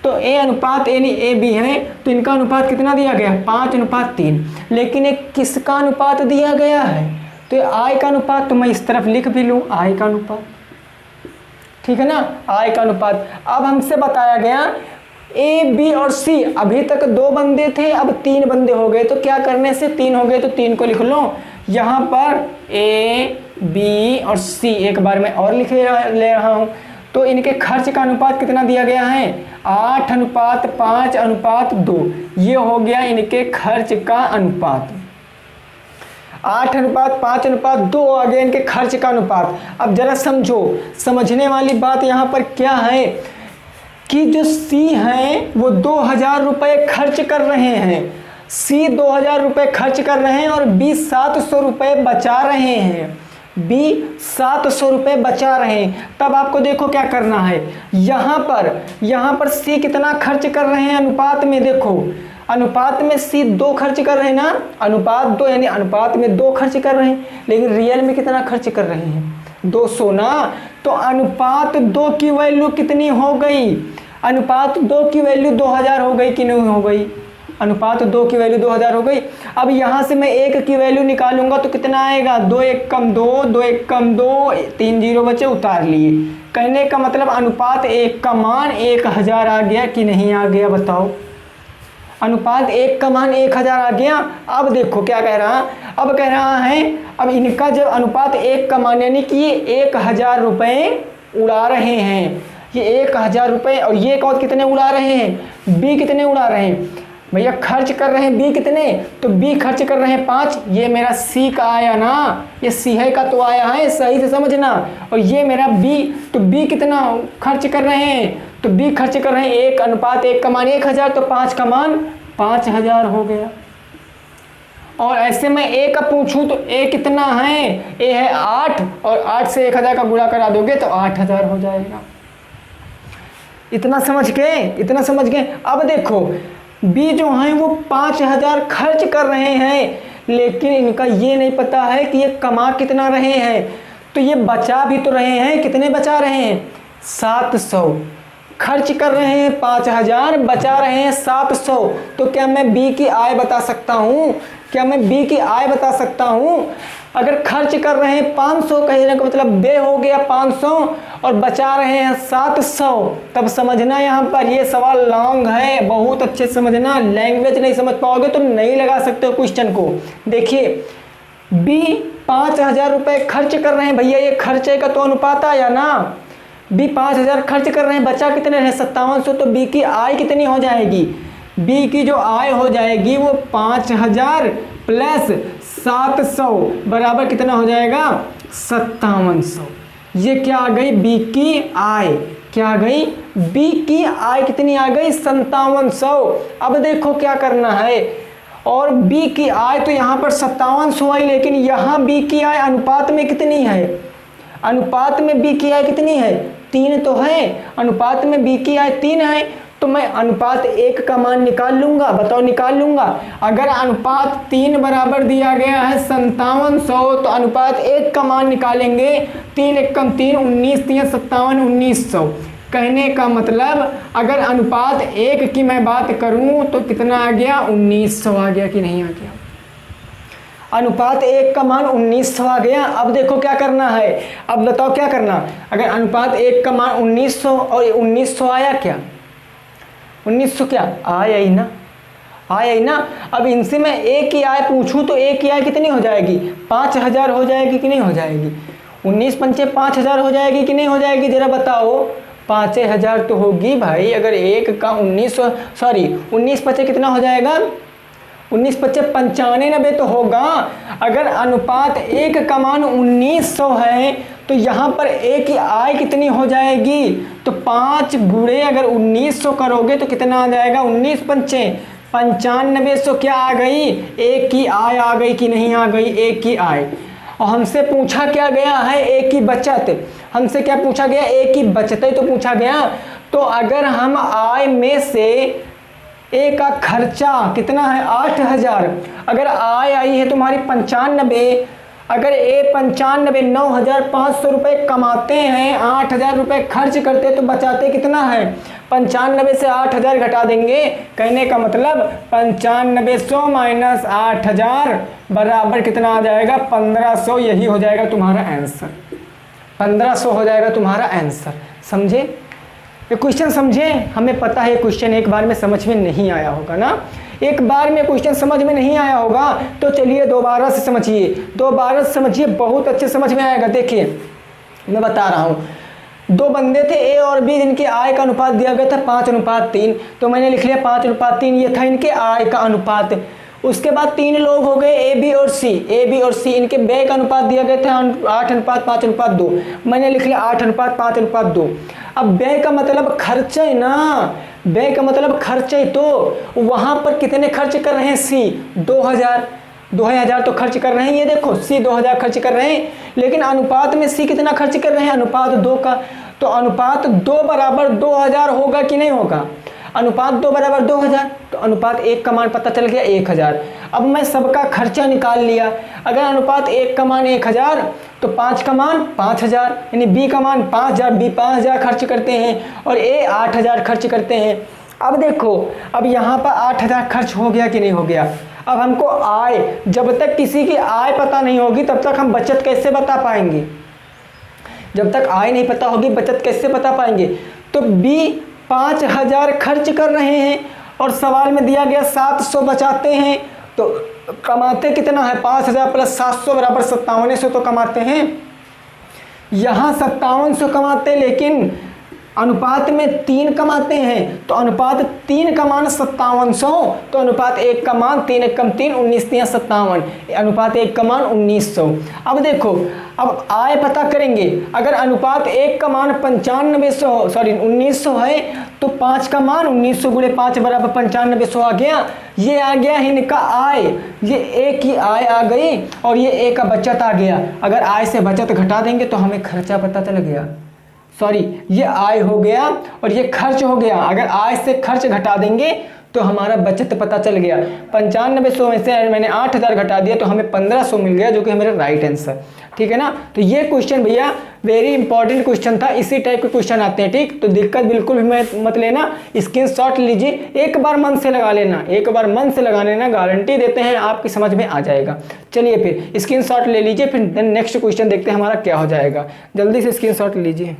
तो ए अनुपात ए नहीं ए बी है, तो इनका अनुपात कितना दिया गया 5:3। लेकिन एक किसका अनुपात दिया गया है, तो ये आई का अनुपात, तो मैं इस तरफ लिख भी लूँ आई का अनुपात, ठीक है ना, आई का अनुपात। अब हमसे बताया गया ए बी और सी, अभी तक 2 बंदे थे, अब 3 बंदे हो गए, तो क्या करने से 3 हो गए, तो 3 को लिख लो यहाँ पर, ए बी और सी एक बार मैं और लिख ले रहा हूँ। तो इनके खर्च का अनुपात कितना दिया गया है 8:5:2, ये हो गया इनके खर्च का अनुपात। 8:5:2 आ गया इनके खर्च का अनुपात। अब जरा समझो, समझने वाली बात यहाँ पर क्या है कि जो सी हैं वो 2000 रुपये खर्च कर रहे हैं, सी 2000 रुपये खर्च कर रहे हैं और बी 700 रुपये बचा रहे हैं, बी 700 रुपये बचा रहे हैं। तब आपको देखो क्या करना है, यहाँ पर सी कितना खर्च कर रहे हैं अनुपात में, देखो अनुपात में सी 2 खर्च कर रहे हैं ना, अनुपात 2 यानी अनुपात में 2 खर्च कर रहे हैं, लेकिन रियल में कितना खर्च कर रहे हैं 200 ना। तो अनुपात 2 की वैल्यू कितनी हो गई, अनुपात 2 की वैल्यू 2000 हो गई कि नहीं हो गई, अनुपात 2 की वैल्यू 2000 हो गई। अब यहाँ से मैं 1 की वैल्यू निकालूंगा तो कितना आएगा 2 1 कम 2, 2 1 कम 2, 3 0 बचे, उतार लिए। कहने का मतलब अनुपात 1 का मान 1000 आ गया कि नहीं आ गया, बताओ। अनुपात 1 का मान 1000 आ गया। अब देखो क्या कह रहा, अब कह रहा है अब इनका जब अनुपात 1 का मान यानी कि ये 1000 रुपये उड़ा रहे हैं, ये 1000 रुपये, और ये कौन कितने उड़ा रहे हैं, बी कितने उड़ा रहे हैं भैया, खर्च कर रहे हैं बी कितने, तो बी खर्च कर रहे हैं 5, ये मेरा सी का आया ना, ये सी है का तो आया है, सही से समझना। और ये मेरा बी, तो बी कितना खर्च कर रहे हैं, तो बी खर्च कर रहे हैं 1:1 का मान 1000, तो 5 का मान 5000 हो गया। और ऐसे मैं ए का पूछूं तो ए कितना है, ए है 8, और 8 से 1000 का गुणा करा दोगे तो 8000 हो जाएगा। इतना समझ गए। अब देखो बी जो हैं वो 5000 खर्च कर रहे हैं, लेकिन इनका ये नहीं पता है कि ये कमा कितना रहे हैं, तो ये बचा भी तो रहे हैं, कितने बचा रहे हैं 700, खर्च कर रहे हैं 5000, बचा रहे हैं 700। तो क्या मैं बी की आय बता सकता हूँ, क्या मैं बी की आय बता सकता हूँ। अगर खर्च कर रहे हैं 500, कहने का मतलब बे हो गया 500 और बचा रहे हैं 700, तब समझना यहाँ पर ये सवाल लॉन्ग है, बहुत अच्छे से समझना। लैंग्वेज नहीं समझ पाओगे तो नहीं लगा सकते हो क्वेश्चन को। देखिए बी 5000 रुपये खर्च कर रहे हैं, भैया ये खर्चे का तो अनुपात आया ना, बी 5000 खर्च कर रहे हैं, बचा कितने रहे 5700, तो बी की आय कितनी हो जाएगी, बी की जो आय हो जाएगी वो 5000 प्लस 700 बराबर कितना हो जाएगा 5700। ये क्या आ गई बी की आय, क्या आ गई बी की आय कितनी आ गई 5700। अब देखो क्या करना है, और बी की आय तो यहाँ पर 5700 आई, लेकिन यहाँ बी की आय अनुपात में कितनी है, अनुपात में बी की आय कितनी है 3 तो है, अनुपात में बी की आय 3 है, तो मैं अनुपात 1 का मान निकाल लूंगा। बताओ निकाल लूंगा। अगर अनुपात 3 बराबर दिया गया है 5700 तो अनुपात 1 का मान निकालेंगे। 3 एकम 3, 19 3 57, 1900। कहने का मतलब अगर अनुपात 1 की मैं बात करूं तो कितना आ गया 1900 आ गया कि नहीं आ गया। अनुपात 1 का मान 1900 आ गया। अब देखो क्या करना है, अब बताओ क्या करना। अगर अनुपात 1 का मान 1900 और 1900 आया क्या, 1900 क्या आया ही ना, आया ही ना। अब इनसे मैं एक ही आय पूछूं तो एक ही आय कितनी हो जाएगी 5000 हो जाएगी कि नहीं हो जाएगी। 19 पंचे 5000 हो जाएगी कि नहीं हो जाएगी, जरा बताओ। 5000 तो होगी भाई। अगर 1 का 19 पचे कितना हो जाएगा 19 पचे 95 तो होगा। अगर अनुपात 1 का मान 1900 है तो यहाँ पर एक ही आय कितनी हो जाएगी, तो 5 गुणे अगर 1900 करोगे तो कितना आ जाएगा 19 पंचे 9500 क्या आ गई, एक ही आय आ गई कि नहीं आ गई, एक ही आय। और हमसे पूछा क्या गया है एक ही बचत, हमसे क्या पूछा गया एक ही बचत ही तो पूछा गया। तो अगर हम आय में से ए का खर्चा कितना है 8000, अगर आय आई है तुम्हारी 95, अगर ए 95 9500 रुपये कमाते हैं, 8000 रुपये खर्च करते तो बचाते कितना है 95 से 8000 घटा देंगे। कहने का मतलब 9500 माइनस 8000 बराबर कितना आ जाएगा 1500। यही हो जाएगा तुम्हारा आंसर, 1500 हो जाएगा तुम्हारा आंसर। समझे ये क्वेश्चन, समझे। हमें पता है क्वेश्चन एक बार में समझ में नहीं आया होगा ना, एक बार में क्वेश्चन समझ में नहीं आया होगा तो चलिए दोबारा से समझिए, दोबारा से समझिए, बहुत अच्छे समझ में आएगा। देखिए मैं बता रहा हूँ, 2 बंदे थे ए और बी, जिनके आय का अनुपात दिया गया था 5:3, तो मैंने लिख लिया 5:3, ये था इनके आय का अनुपात। उसके बाद 3 लोग हो गए ए बी और सी, इनके व्यय का अनुपात दिया गया था 8:5:2, मैंने लिख लिया 8:5:2। अब व्यय का मतलब खर्च है ना, व्यय का मतलब खर्च है, तो वहां पर कितने खर्च कर रहे हैं सी 2000 तो खर्च कर रहे हैं, ये देखो सी 2000 खर्च कर रहे हैं, लेकिन अनुपात में सी कितना खर्च कर रहे हैं अनुपात 2 का, तो अनुपात 2 बराबर 2000 होगा कि नहीं होगा। अनुपात 2 बराबर 2000 तो अनुपात 1 का मान पता चल गया 1000। अब मैं सबका खर्चा निकाल लिया, अगर अनुपात 1 का मान 1000 तो 5 का मान 5000, यानी बी का मान 5000, बी 5000 खर्च करते हैं और ए 8000 खर्च करते हैं। अब देखो, अब यहाँ पर 8000 खर्च हो गया कि नहीं हो गया। अब हमको आय, जब तक किसी की आय पता नहीं होगी तब तक हम बचत कैसे बता पाएंगे, जब तक आय नहीं पता होगी बचत कैसे बता पाएंगे। तो बी 5000 खर्च कर रहे हैं और सवाल में दिया गया 700 बचाते हैं, तो कमाते कितना है 5000 प्लस 700 बराबर 5700 तो कमाते हैं। यहाँ 5700 कमाते लेकिन अनुपात में 3 कमाते हैं, तो अनुपात 3 का मान 5700, तो अनुपात 1 का मान 3 एकम 3, 19 3 57, अनुपात 1 का मान 1900। अब देखो, अब आय पता करेंगे। अगर अनुपात 1 का मान 1900 है तो 5 का मान 1900 गुणे 5 बराबर 9500 आ गया। ये आ गया इनका आय, ये एक ही आय आ गई और ये ए का बचत आ गया। अगर आय से बचत घटा देंगे तो हमें खर्चा पता चल गया, सॉरी ये आय हो गया और ये खर्च हो गया। अगर आय से खर्च घटा देंगे तो हमारा बचत पता चल गया। 9500 में से मैंने 8000 घटा दिया तो हमें 1500 मिल गया, जो कि मेरा राइट आंसर। ठीक है ना। तो ये क्वेश्चन भैया वेरी इंपॉर्टेंट क्वेश्चन था, इसी टाइप के क्वेश्चन आते हैं। ठीक, तो दिक्कत बिल्कुल भी मत लेना, स्क्रीनशॉट लीजिए, एक बार मन से लगा लेना, एक बार मन से लगा लेना, गारंटी देते हैं आपकी समझ में आ जाएगा। चलिए फिर स्क्रीनशॉट ले लीजिए, फिर नेक्स्ट क्वेश्चन देखते हैं हमारा क्या हो जाएगा। जल्दी से स्क्रीनशॉट लीजिए।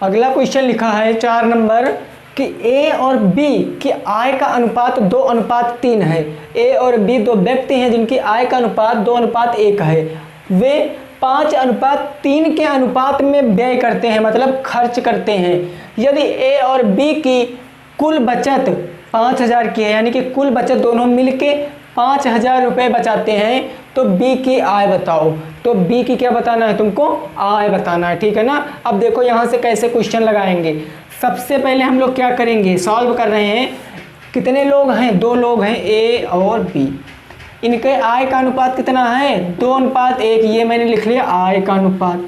अगला क्वेश्चन लिखा है 4 नंबर कि ए और बी की आय का अनुपात 2:3 है। ए और बी 2 व्यक्ति हैं जिनकी आय का अनुपात 2:1 है। वे 5:3 के अनुपात में व्यय करते हैं, मतलब खर्च करते हैं। यदि ए और बी की कुल बचत 5,000 की है, यानी कि कुल बचत दोनों मिलके 5,000 रुपये बचाते हैं, तो बी की आय बताओ। तो बी की क्या बताना है तुमको? आय बताना है, ठीक है ना। अब देखो यहाँ से कैसे क्वेश्चन लगाएंगे। सबसे पहले हम लोग क्या करेंगे, सॉल्व कर रहे हैं। कितने लोग हैं? 2 लोग हैं, ए और बी। इनके आय का अनुपात कितना है? 2:1। ये मैंने लिख लिया आय का अनुपात।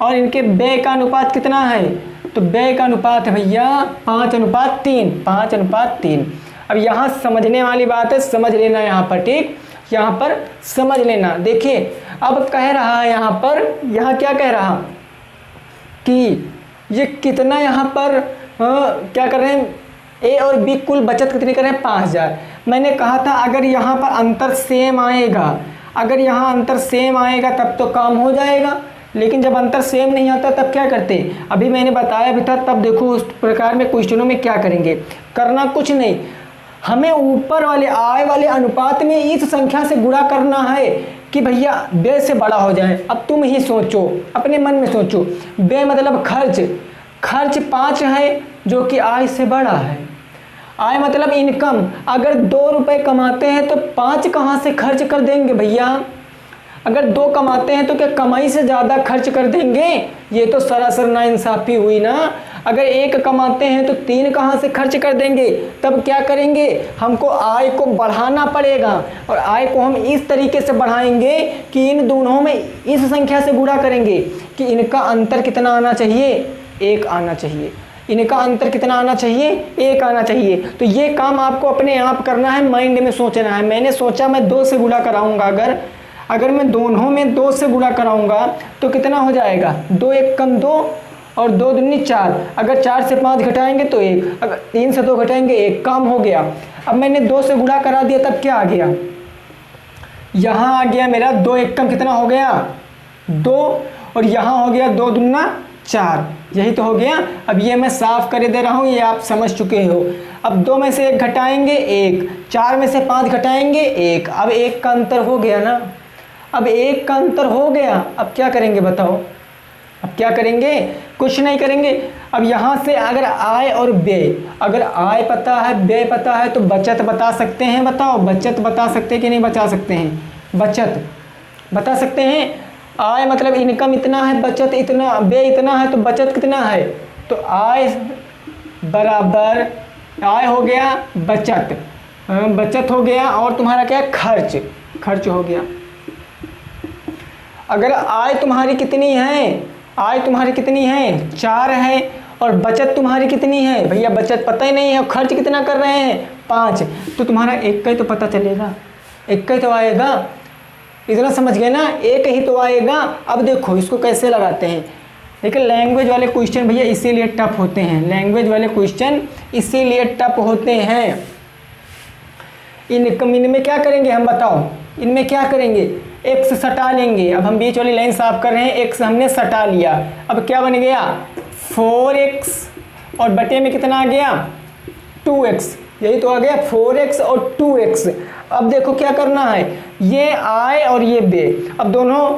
और इनके व्यय का अनुपात कितना है? तो व्यय का अनुपात है भैया 5:3। 5:3। अब यहाँ समझने वाली बात है, समझ लेना यहाँ पर, ठीक, यहाँ पर समझ लेना। देखिए अब कह रहा है यहाँ पर, यहाँ क्या कह रहा कि ये कितना यहाँ पर क्या कर रहे हैं, ए और बी कुल बचत कितनी कर रहे हैं? 5,000। मैंने कहा था अगर यहाँ पर अंतर सेम आएगा, अगर यहाँ अंतर सेम आएगा तब तो काम हो जाएगा, लेकिन जब अंतर सेम नहीं आता तब क्या करते? अभी मैंने बताया भी था। तब देखो उस प्रकार में क्वेश्चनों में क्या करेंगे, करना कुछ नहीं, हमें ऊपर वाले आय वाले अनुपात में इस संख्या से गुणा करना है कि भैया व्यय से बड़ा हो जाए। अब तुम ही सोचो, अपने मन में सोचो, व्यय मतलब खर्च, खर्च 5 है जो कि आय से बड़ा है। आय मतलब इनकम, अगर 2 रुपये कमाते हैं तो 5 कहाँ से खर्च कर देंगे भैया? अगर 2 कमाते हैं तो क्या कमाई से ज़्यादा खर्च कर देंगे? ये तो सरासर नाइंसाफ़ी हुई ना। अगर 1 कमाते हैं तो 3 कहाँ से खर्च कर देंगे? तब क्या करेंगे, हमको आय को बढ़ाना पड़ेगा, और आय को हम इस तरीके से बढ़ाएंगे कि इन दोनों में इस संख्या से गुणा करेंगे कि इनका अंतर कितना आना चाहिए? 1 आना चाहिए। इनका अंतर कितना आना चाहिए? 1 आना चाहिए। तो ये काम आपको अपने आप करना है, माइंड में सोचना है। मैंने सोचा मैं 2 से गुणा कराऊंगा, अगर मैं दोनों में 2 से गुणा कराऊंगा तो कितना हो जाएगा? 2 1 कम 2 और 2 दूनी 4। अगर 4 से 5 घटाएंगे तो 1, अगर 3 से 2 घटाएंगे 1, काम हो गया। अब मैंने 2 से गुणा करा दिया, तब क्या आ गया? यहाँ आ गया मेरा 2 1 कम कितना हो गया? 2, और यहाँ हो गया 2 दूना 4, यही तो हो गया। अब ये मैं साफ कर दे रहा हूँ, ये आप समझ चुके हो। अब 2 में से 1 घटाएंगे 1, 4 में से 5 घटाएंगे 1, अब 1 का अंतर हो गया ना। अब 1 का अंतर हो गया, अब क्या करेंगे बताओ? अब क्या करेंगे? कुछ नहीं करेंगे। अब यहाँ से अगर आय और व्यय, अगर आय पता है व्यय पता है तो बचत बता सकते हैं। बताओ, बचत बता सकते हैं कि नहीं बता सकते हैं? बचत बता सकते हैं। आय मतलब इनकम इतना है, बचत इतना, व्यय इतना है, तो बचत कितना है? तो आय बराबर, आय हो गया बचत, बचत हो गया, और तुम्हारा क्या? खर्च, खर्च हो गया। अगर आय तुम्हारी कितनी है? आय तुम्हारी कितनी है? 4 है, और बचत तुम्हारी कितनी है? भैया बचत पता ही नहीं है, और खर्च कितना कर रहे हैं? 5, तो तुम्हारा 1 का ही तो पता चलेगा, 1 का ही तो आएगा। इतना समझ गए ना? 1 ही तो आएगा। अब देखो इसको कैसे लगाते हैं। लेकिन लैंग्वेज वाले क्वेश्चन भैया इसीलिए टफ होते हैं, लैंग्वेज वाले क्वेश्चन इसीलिए टफ होते हैं। इनमें क्या करेंगे हम बताओ? इनमें क्या करेंगे? x सटा लेंगे। अब हम बीच वाली लाइन साफ कर रहे हैं, x हमने सटा लिया। अब क्या बन गया? 4x, और बटे में कितना आ गया? 2x, यही तो आ गया 4x और 2x। अब देखो क्या करना है, ये आय और ये व्यय, अब दोनों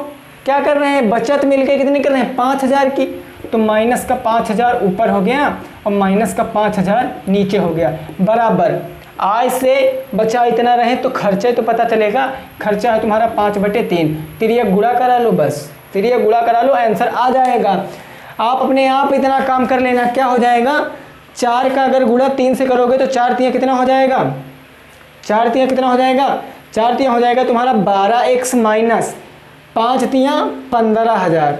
क्या कर रहे हैं? बचत मिलके कितनी कर रहे हैं? 5,000 की। तो माइनस का 5,000 ऊपर हो गया और माइनस का 5,000 नीचे हो गया, बराबर आय से बचा इतना रहे तो खर्चा तो पता चलेगा। खर्चा है तुम्हारा 5/3। तिरिया गुणा करा लो, बस तिरिया गुणा करा लो, आंसर आ जाएगा। आप अपने आप इतना काम कर लेना, क्या हो जाएगा? 4 का अगर गुणा 3 से करोगे तो 4 तियाँ कितना हो जाएगा? 4 तियाँ कितना हो जाएगा? 4 तियाँ हो जाएगा तुम्हारा 12x माइनस 5 तियाँ 15,000,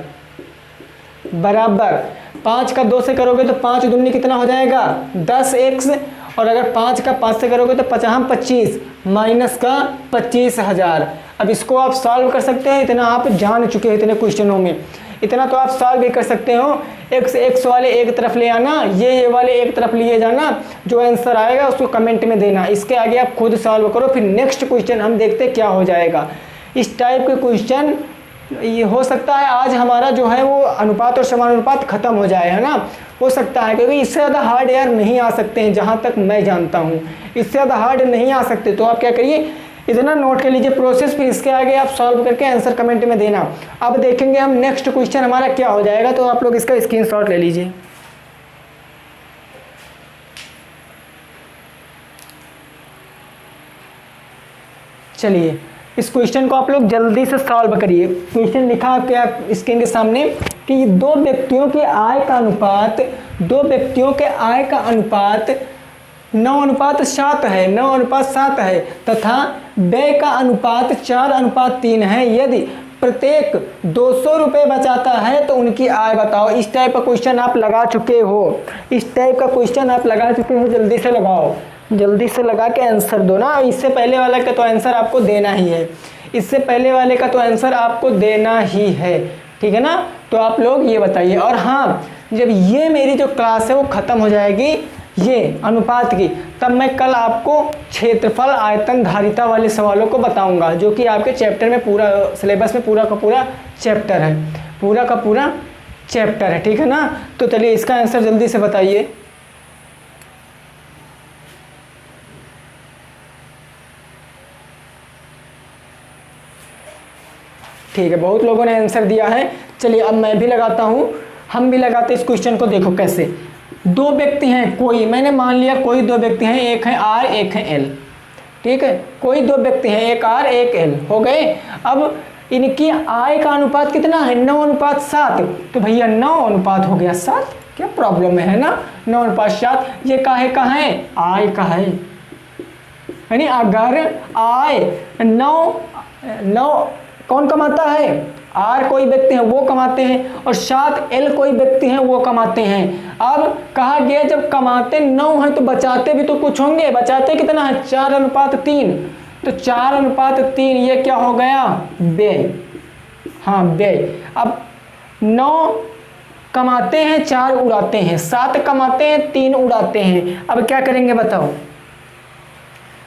बराबर 5 का 2 से करोगे तो 5 दूनी कितना हो जाएगा? 10x, और अगर 5 का 5 से करोगे तो 25 माइनस का 25,000। अब इसको आप सॉल्व कर सकते हैं, इतना आप जान चुके हैं इतने क्वेश्चनों में, इतना तो आप सॉल्व भी कर सकते हो। x वाले एक तरफ ले आना, ये वाले एक तरफ लिए जाना, जो आंसर आएगा उसको कमेंट में देना। इसके आगे आप खुद सॉल्व करो, फिर नेक्स्ट क्वेश्चन हम देखते क्या हो जाएगा। इस टाइप के क्वेश्चन ये हो सकता है आज हमारा जो है वो अनुपात और समानुपात खत्म हो जाए, है ना, हो सकता है, क्योंकि इससे ज़्यादा हार्ड यार नहीं आ सकते हैं जहाँ तक मैं जानता हूँ, इससे ज़्यादा हार्ड नहीं आ सकते। तो आप क्या करिए, इतना नोट कर लीजिए प्रोसेस, फिर इसके आगे आप सॉल्व करके आंसर कमेंट में देना। अब देखेंगे हम नेक्स्ट क्वेश्चन हमारा क्या हो जाएगा, तो आप लोग इसका स्क्रीनशॉट ले लीजिए। चलिए इस क्वेश्चन को आप लोग जल्दी से सॉल्व करिए। क्वेश्चन लिखा क्या स्क्रीन के सामने कि दो व्यक्तियों के आय का अनुपात 9:7 है, 9:7 है तथा व्यय का अनुपात 4:3 है। यदि प्रत्येक 200 रुपये बचाता है तो उनकी आय बताओ। इस टाइप का क्वेश्चन आप लगा चुके हो, जल्दी से लगाओ, जल्दी से लगा के आंसर दो ना। इससे पहले वाले का तो आंसर आपको देना ही है, ठीक है ना। तो आप लोग ये बताइए। और हाँ, जब ये मेरी जो क्लास है वो ख़त्म हो जाएगी ये अनुपात की, तब मैं कल आपको क्षेत्रफल, आयतन, धारिता वाले सवालों को बताऊंगा, जो कि आपके चैप्टर में पूरा सिलेबस में पूरा का पूरा चैप्टर है, ठीक है ना। तो चलिए इसका आंसर जल्दी से बताइए। ठीक है, बहुत लोगों ने आंसर दिया है। चलिए अब मैं भी लगाता हूँ, हम भी लगाते इस क्वेश्चन को। देखो कैसे, दो व्यक्ति हैं, कोई मैंने मान लिया कोई दो व्यक्ति हैं, एक है आर एक है एल, ठीक है। कोई दो व्यक्ति हैं, एक आर एक एल हो गए। अब इनकी आय का अनुपात कितना है, 9:7। तो भैया 9 हो गया 7, क्या प्रॉब्लम है ना। 9:7 ये काहे का है, आय का है। यानी अगर आय 9 कौन कमाता है, आर कोई व्यक्ति हैं वो कमाते हैं, और 7 एल कोई व्यक्ति हैं वो कमाते हैं। अब कहा गया जब कमाते 9 हैं तो बचाते भी तो कुछ होंगे। बचाते कितना है, 4:3। तो 4:3 ये क्या हो गया, व्यय। हाँ व्यय। अब 9 कमाते हैं 4 उड़ाते हैं, 7 कमाते हैं 3 उड़ाते हैं। अब क्या करेंगे बताओ,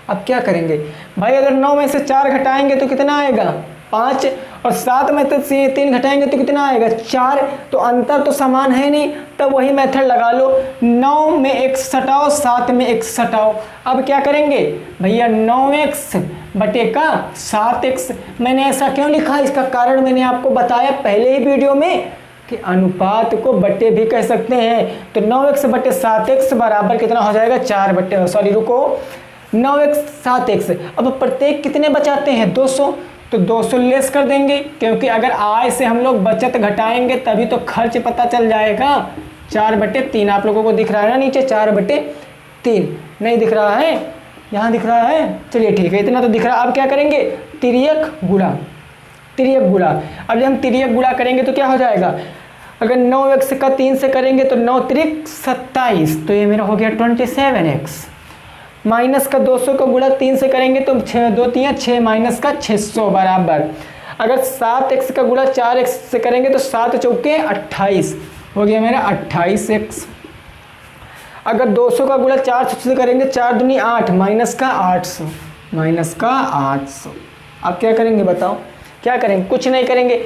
अब क्या करेंगे भाई। अगर 9 में से 4 घटाएंगे तो कितना आएगा, 5, और 7 में से 3 घटाएंगे तो कितना आएगा, 4। तो अंतर तो समान है नहीं, तब वही मेथड लगा लो। 9 में x सटाओ, 7 में x सटाओ। अब क्या करेंगे भैया, 9x बटे का 7x। मैंने ऐसा क्यों लिखा, इसका कारण मैंने आपको बताया पहले ही वीडियो में कि अनुपात को बटे भी कह सकते हैं। तो 9x बटे 7x बराबर कितना हो जाएगा, 9x 7x। अब प्रत्येक कितने बचाते हैं, 200। तो 200 लेस कर देंगे, क्योंकि अगर आय से हम लोग बचत घटाएंगे तभी तो खर्च पता चल जाएगा। 4/3 आप लोगों को दिख रहा है ना नीचे, 4/3 नहीं दिख रहा है, यहाँ दिख रहा है। चलिए ठीक है, इतना तो दिख रहा है। अब क्या करेंगे, तिर्यक गुणा। अब जब हम तिर्यक गुणा करेंगे तो क्या हो जाएगा, अगर 9x का 3 से करेंगे तो 9 त्रिक 27, तो ये मेरा हो गया 27x। माइनस का 200 का गुणा 3 से करेंगे तो 6 2 3 6 माइनस का 600 बराबर। अगर 7x का गुणा 4x से करेंगे तो 7 चौके 28 हो गया मेरा 28x। अगर 200 का गुणा 400 से करेंगे, 4 दूनी 8 माइनस का 800। अब क्या करेंगे बताओ, क्या करेंगे, कुछ नहीं करेंगे।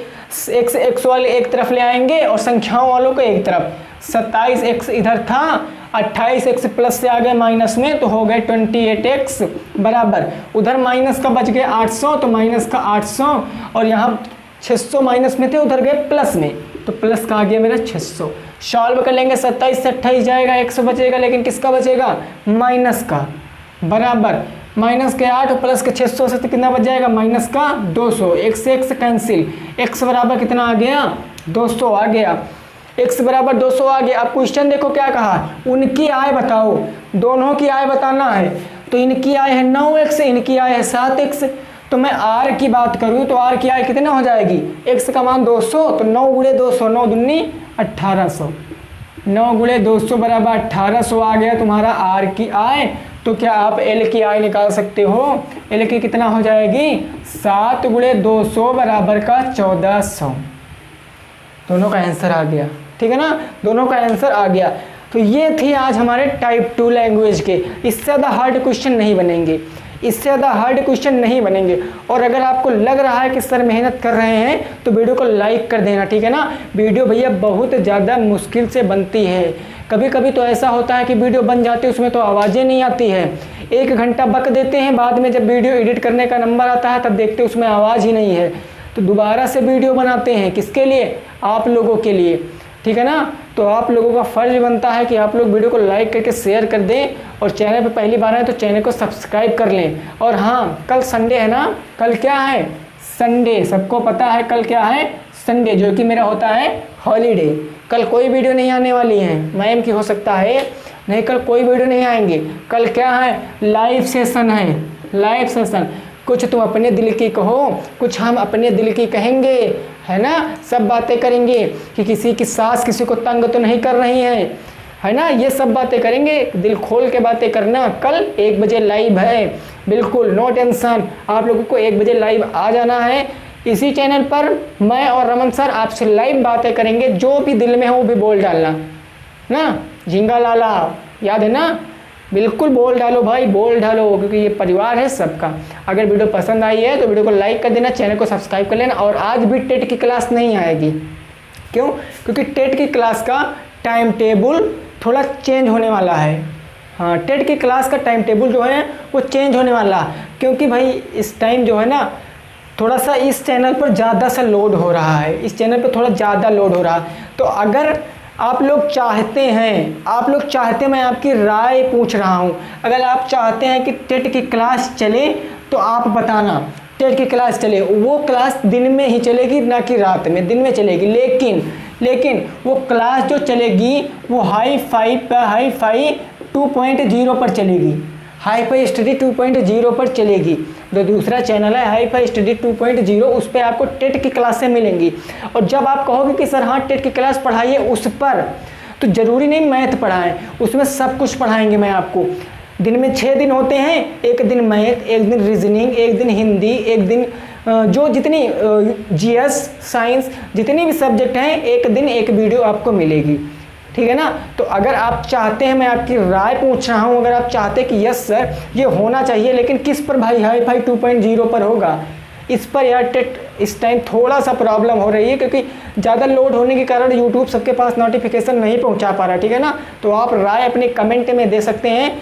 x वाले एक तरफ ले आएंगे और संख्याओं वालों को एक तरफ। 27x इधर था, 28x प्लस से आ गए माइनस में, तो हो गए 28x बराबर। उधर माइनस का बच गए 800, तो माइनस का 800, और यहाँ 600 माइनस में थे, उधर गए प्लस में, तो प्लस का आ गया मेरा 600। सॉल्व कर लेंगे, 27 से 28 जाएगा, 100 बचेगा, लेकिन किसका बचेगा, माइनस का, बराबर। माइनस के 8 प्लस के 600 से तो कितना बच जाएगा, माइनस का 200। x से x कैंसिल, x बराबर कितना आ गया, 200 आ गया। x बराबर 200 आ गया। अब क्वेश्चन देखो क्या कहा, उनकी आय बताओ, दोनों की आय बताना है। तो इनकी आय है 9x, इनकी आय है 7x। तो मैं r की बात करूँ तो r की आय कितना हो जाएगी, x का मान 200, तो 9 गुणे 200, 9 दूनी 1800, 9 गुणे 200 बराबर 1800 आ गया तुम्हारा r की आय। तो क्या आप l की आय निकाल सकते हो, l की कितना हो जाएगी, 7 गुणे 200 बराबर का 1400। दोनों का आंसर आ गया, ठीक है ना, दोनों का आंसर आ गया। तो ये थी आज हमारे टाइप 2 लैंग्वेज के। इससे ज़्यादा हार्ड क्वेश्चन नहीं बनेंगे, इससे ज़्यादा हार्ड क्वेश्चन नहीं बनेंगे। और अगर आपको लग रहा है कि सर मेहनत कर रहे हैं तो वीडियो को लाइक कर देना, ठीक है ना। वीडियो भैया बहुत ज़्यादा मुश्किल से बनती है, कभी कभी तो ऐसा होता है कि वीडियो बन जाती है, उसमें तो आवाज़ें नहीं आती है। 1 घंटा बक देते हैं, बाद में जब वीडियो एडिट करने का नंबर आता है तब देखते हैं उसमें आवाज़ ही नहीं है। तो दोबारा से वीडियो बनाते हैं, किसके लिए? आप लोगों के लिए, ठीक है ना। तो आप लोगों का फ़र्ज बनता है कि आप लोग वीडियो को लाइक करके शेयर कर दें, और चैनल पे पहली बार आए तो चैनल को सब्सक्राइब कर लें। और हाँ, कल संडे है ना, कल क्या है? संडे। सबको पता है कल क्या है? संडे, जो कि मेरा होता है हॉलीडे। कल कोई वीडियो नहीं आने वाली है, मैम की हो सकता है नहीं, कल कोई वीडियो नहीं आएंगे। कल क्या है? लाइव सेशन है, लाइव सेशन। कुछ तुम अपने दिल की कहो, कुछ हम अपने दिल की कहेंगे, है ना। सब बातें करेंगे कि किसी की सास किसी को तंग तो नहीं कर रही है ना। ये सब बातें करेंगे, दिल खोल के बातें करना। कल 1 बजे लाइव है, बिल्कुल नो टेंशन। आप लोगों को 1 बजे लाइव आ जाना है। इसी चैनल पर मैं और रमन सर आपसे लाइव बातें करेंगे, जो भी दिल में हो वो भी बोल डालना ना। झींगा लाला याद है ना, बिल्कुल बोल डालो भाई, बोल डालो, क्योंकि ये परिवार है सबका। अगर वीडियो पसंद आई है तो वीडियो को लाइक कर देना, चैनल को सब्सक्राइब कर लेना। और आज भी टेट की क्लास नहीं आएगी, क्यों? क्योंकि टेट की क्लास का टाइम टेबल थोड़ा चेंज होने वाला है। हाँ, टेट की क्लास का टाइम टेबल जो है वो चेंज होने वाला है, क्योंकि भाई इस टाइम जो है ना थोड़ा सा इस चैनल पर ज़्यादा सा लोड हो रहा है, इस चैनल पर थोड़ा ज़्यादा लोड हो रहा है। तो अगर आप लोग चाहते हैं, मैं आपकी राय पूछ रहा हूँ, अगर आप चाहते हैं कि टेट की क्लास चले तो आप बताना। टेट की क्लास चले, वो क्लास दिन में ही चलेगी, ना कि रात में, दिन में चलेगी। लेकिन वो क्लास जो चलेगी वो हाई फाई 2.0 पर चलेगी, हाई फाई स्टडी 2.0 पर चलेगी। जो दूसरा चैनल है हाई फाई स्टडी 2.0, उस पर आपको टेट की क्लासें मिलेंगी। और जब आप कहोगे कि सर हाँ टेट की क्लास पढ़ाइए उस पर, तो ज़रूरी नहीं मैथ पढ़ाएं, उसमें सब कुछ पढ़ाएंगे मैं आपको। दिन में 6 दिन होते हैं, एक दिन मैथ, एक दिन रीजनिंग, एक दिन हिंदी, एक दिन जो जितनी जीएस साइंस जितनी भी सब्जेक्ट हैं, एक दिन एक वीडियो आपको मिलेगी, ठीक है ना। तो अगर आप चाहते हैं, मैं आपकी राय पूछ रहा हूं, अगर आप चाहते हैं कि यस सर ये होना चाहिए, लेकिन किस पर भाई? हाई फाई 2.0 पर होगा। इस पर यार टेट इस टाइम थोड़ा सा प्रॉब्लम हो रही है, क्योंकि ज़्यादा लोड होने के कारण यूट्यूब सबके पास नोटिफिकेशन नहीं पहुंचा पा रहा, ठीक है ना। तो आप राय अपने कमेंट में दे सकते हैं।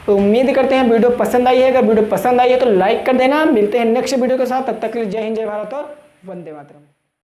तो उम्मीद करते हैं वीडियो पसंद आई है। अगर वीडियो पसंद आई है तो लाइक कर देना। मिलते हैं नेक्स्ट वीडियो के साथ, तब तक के लिए जय हिंद, जय भारत और वंदे मातरम।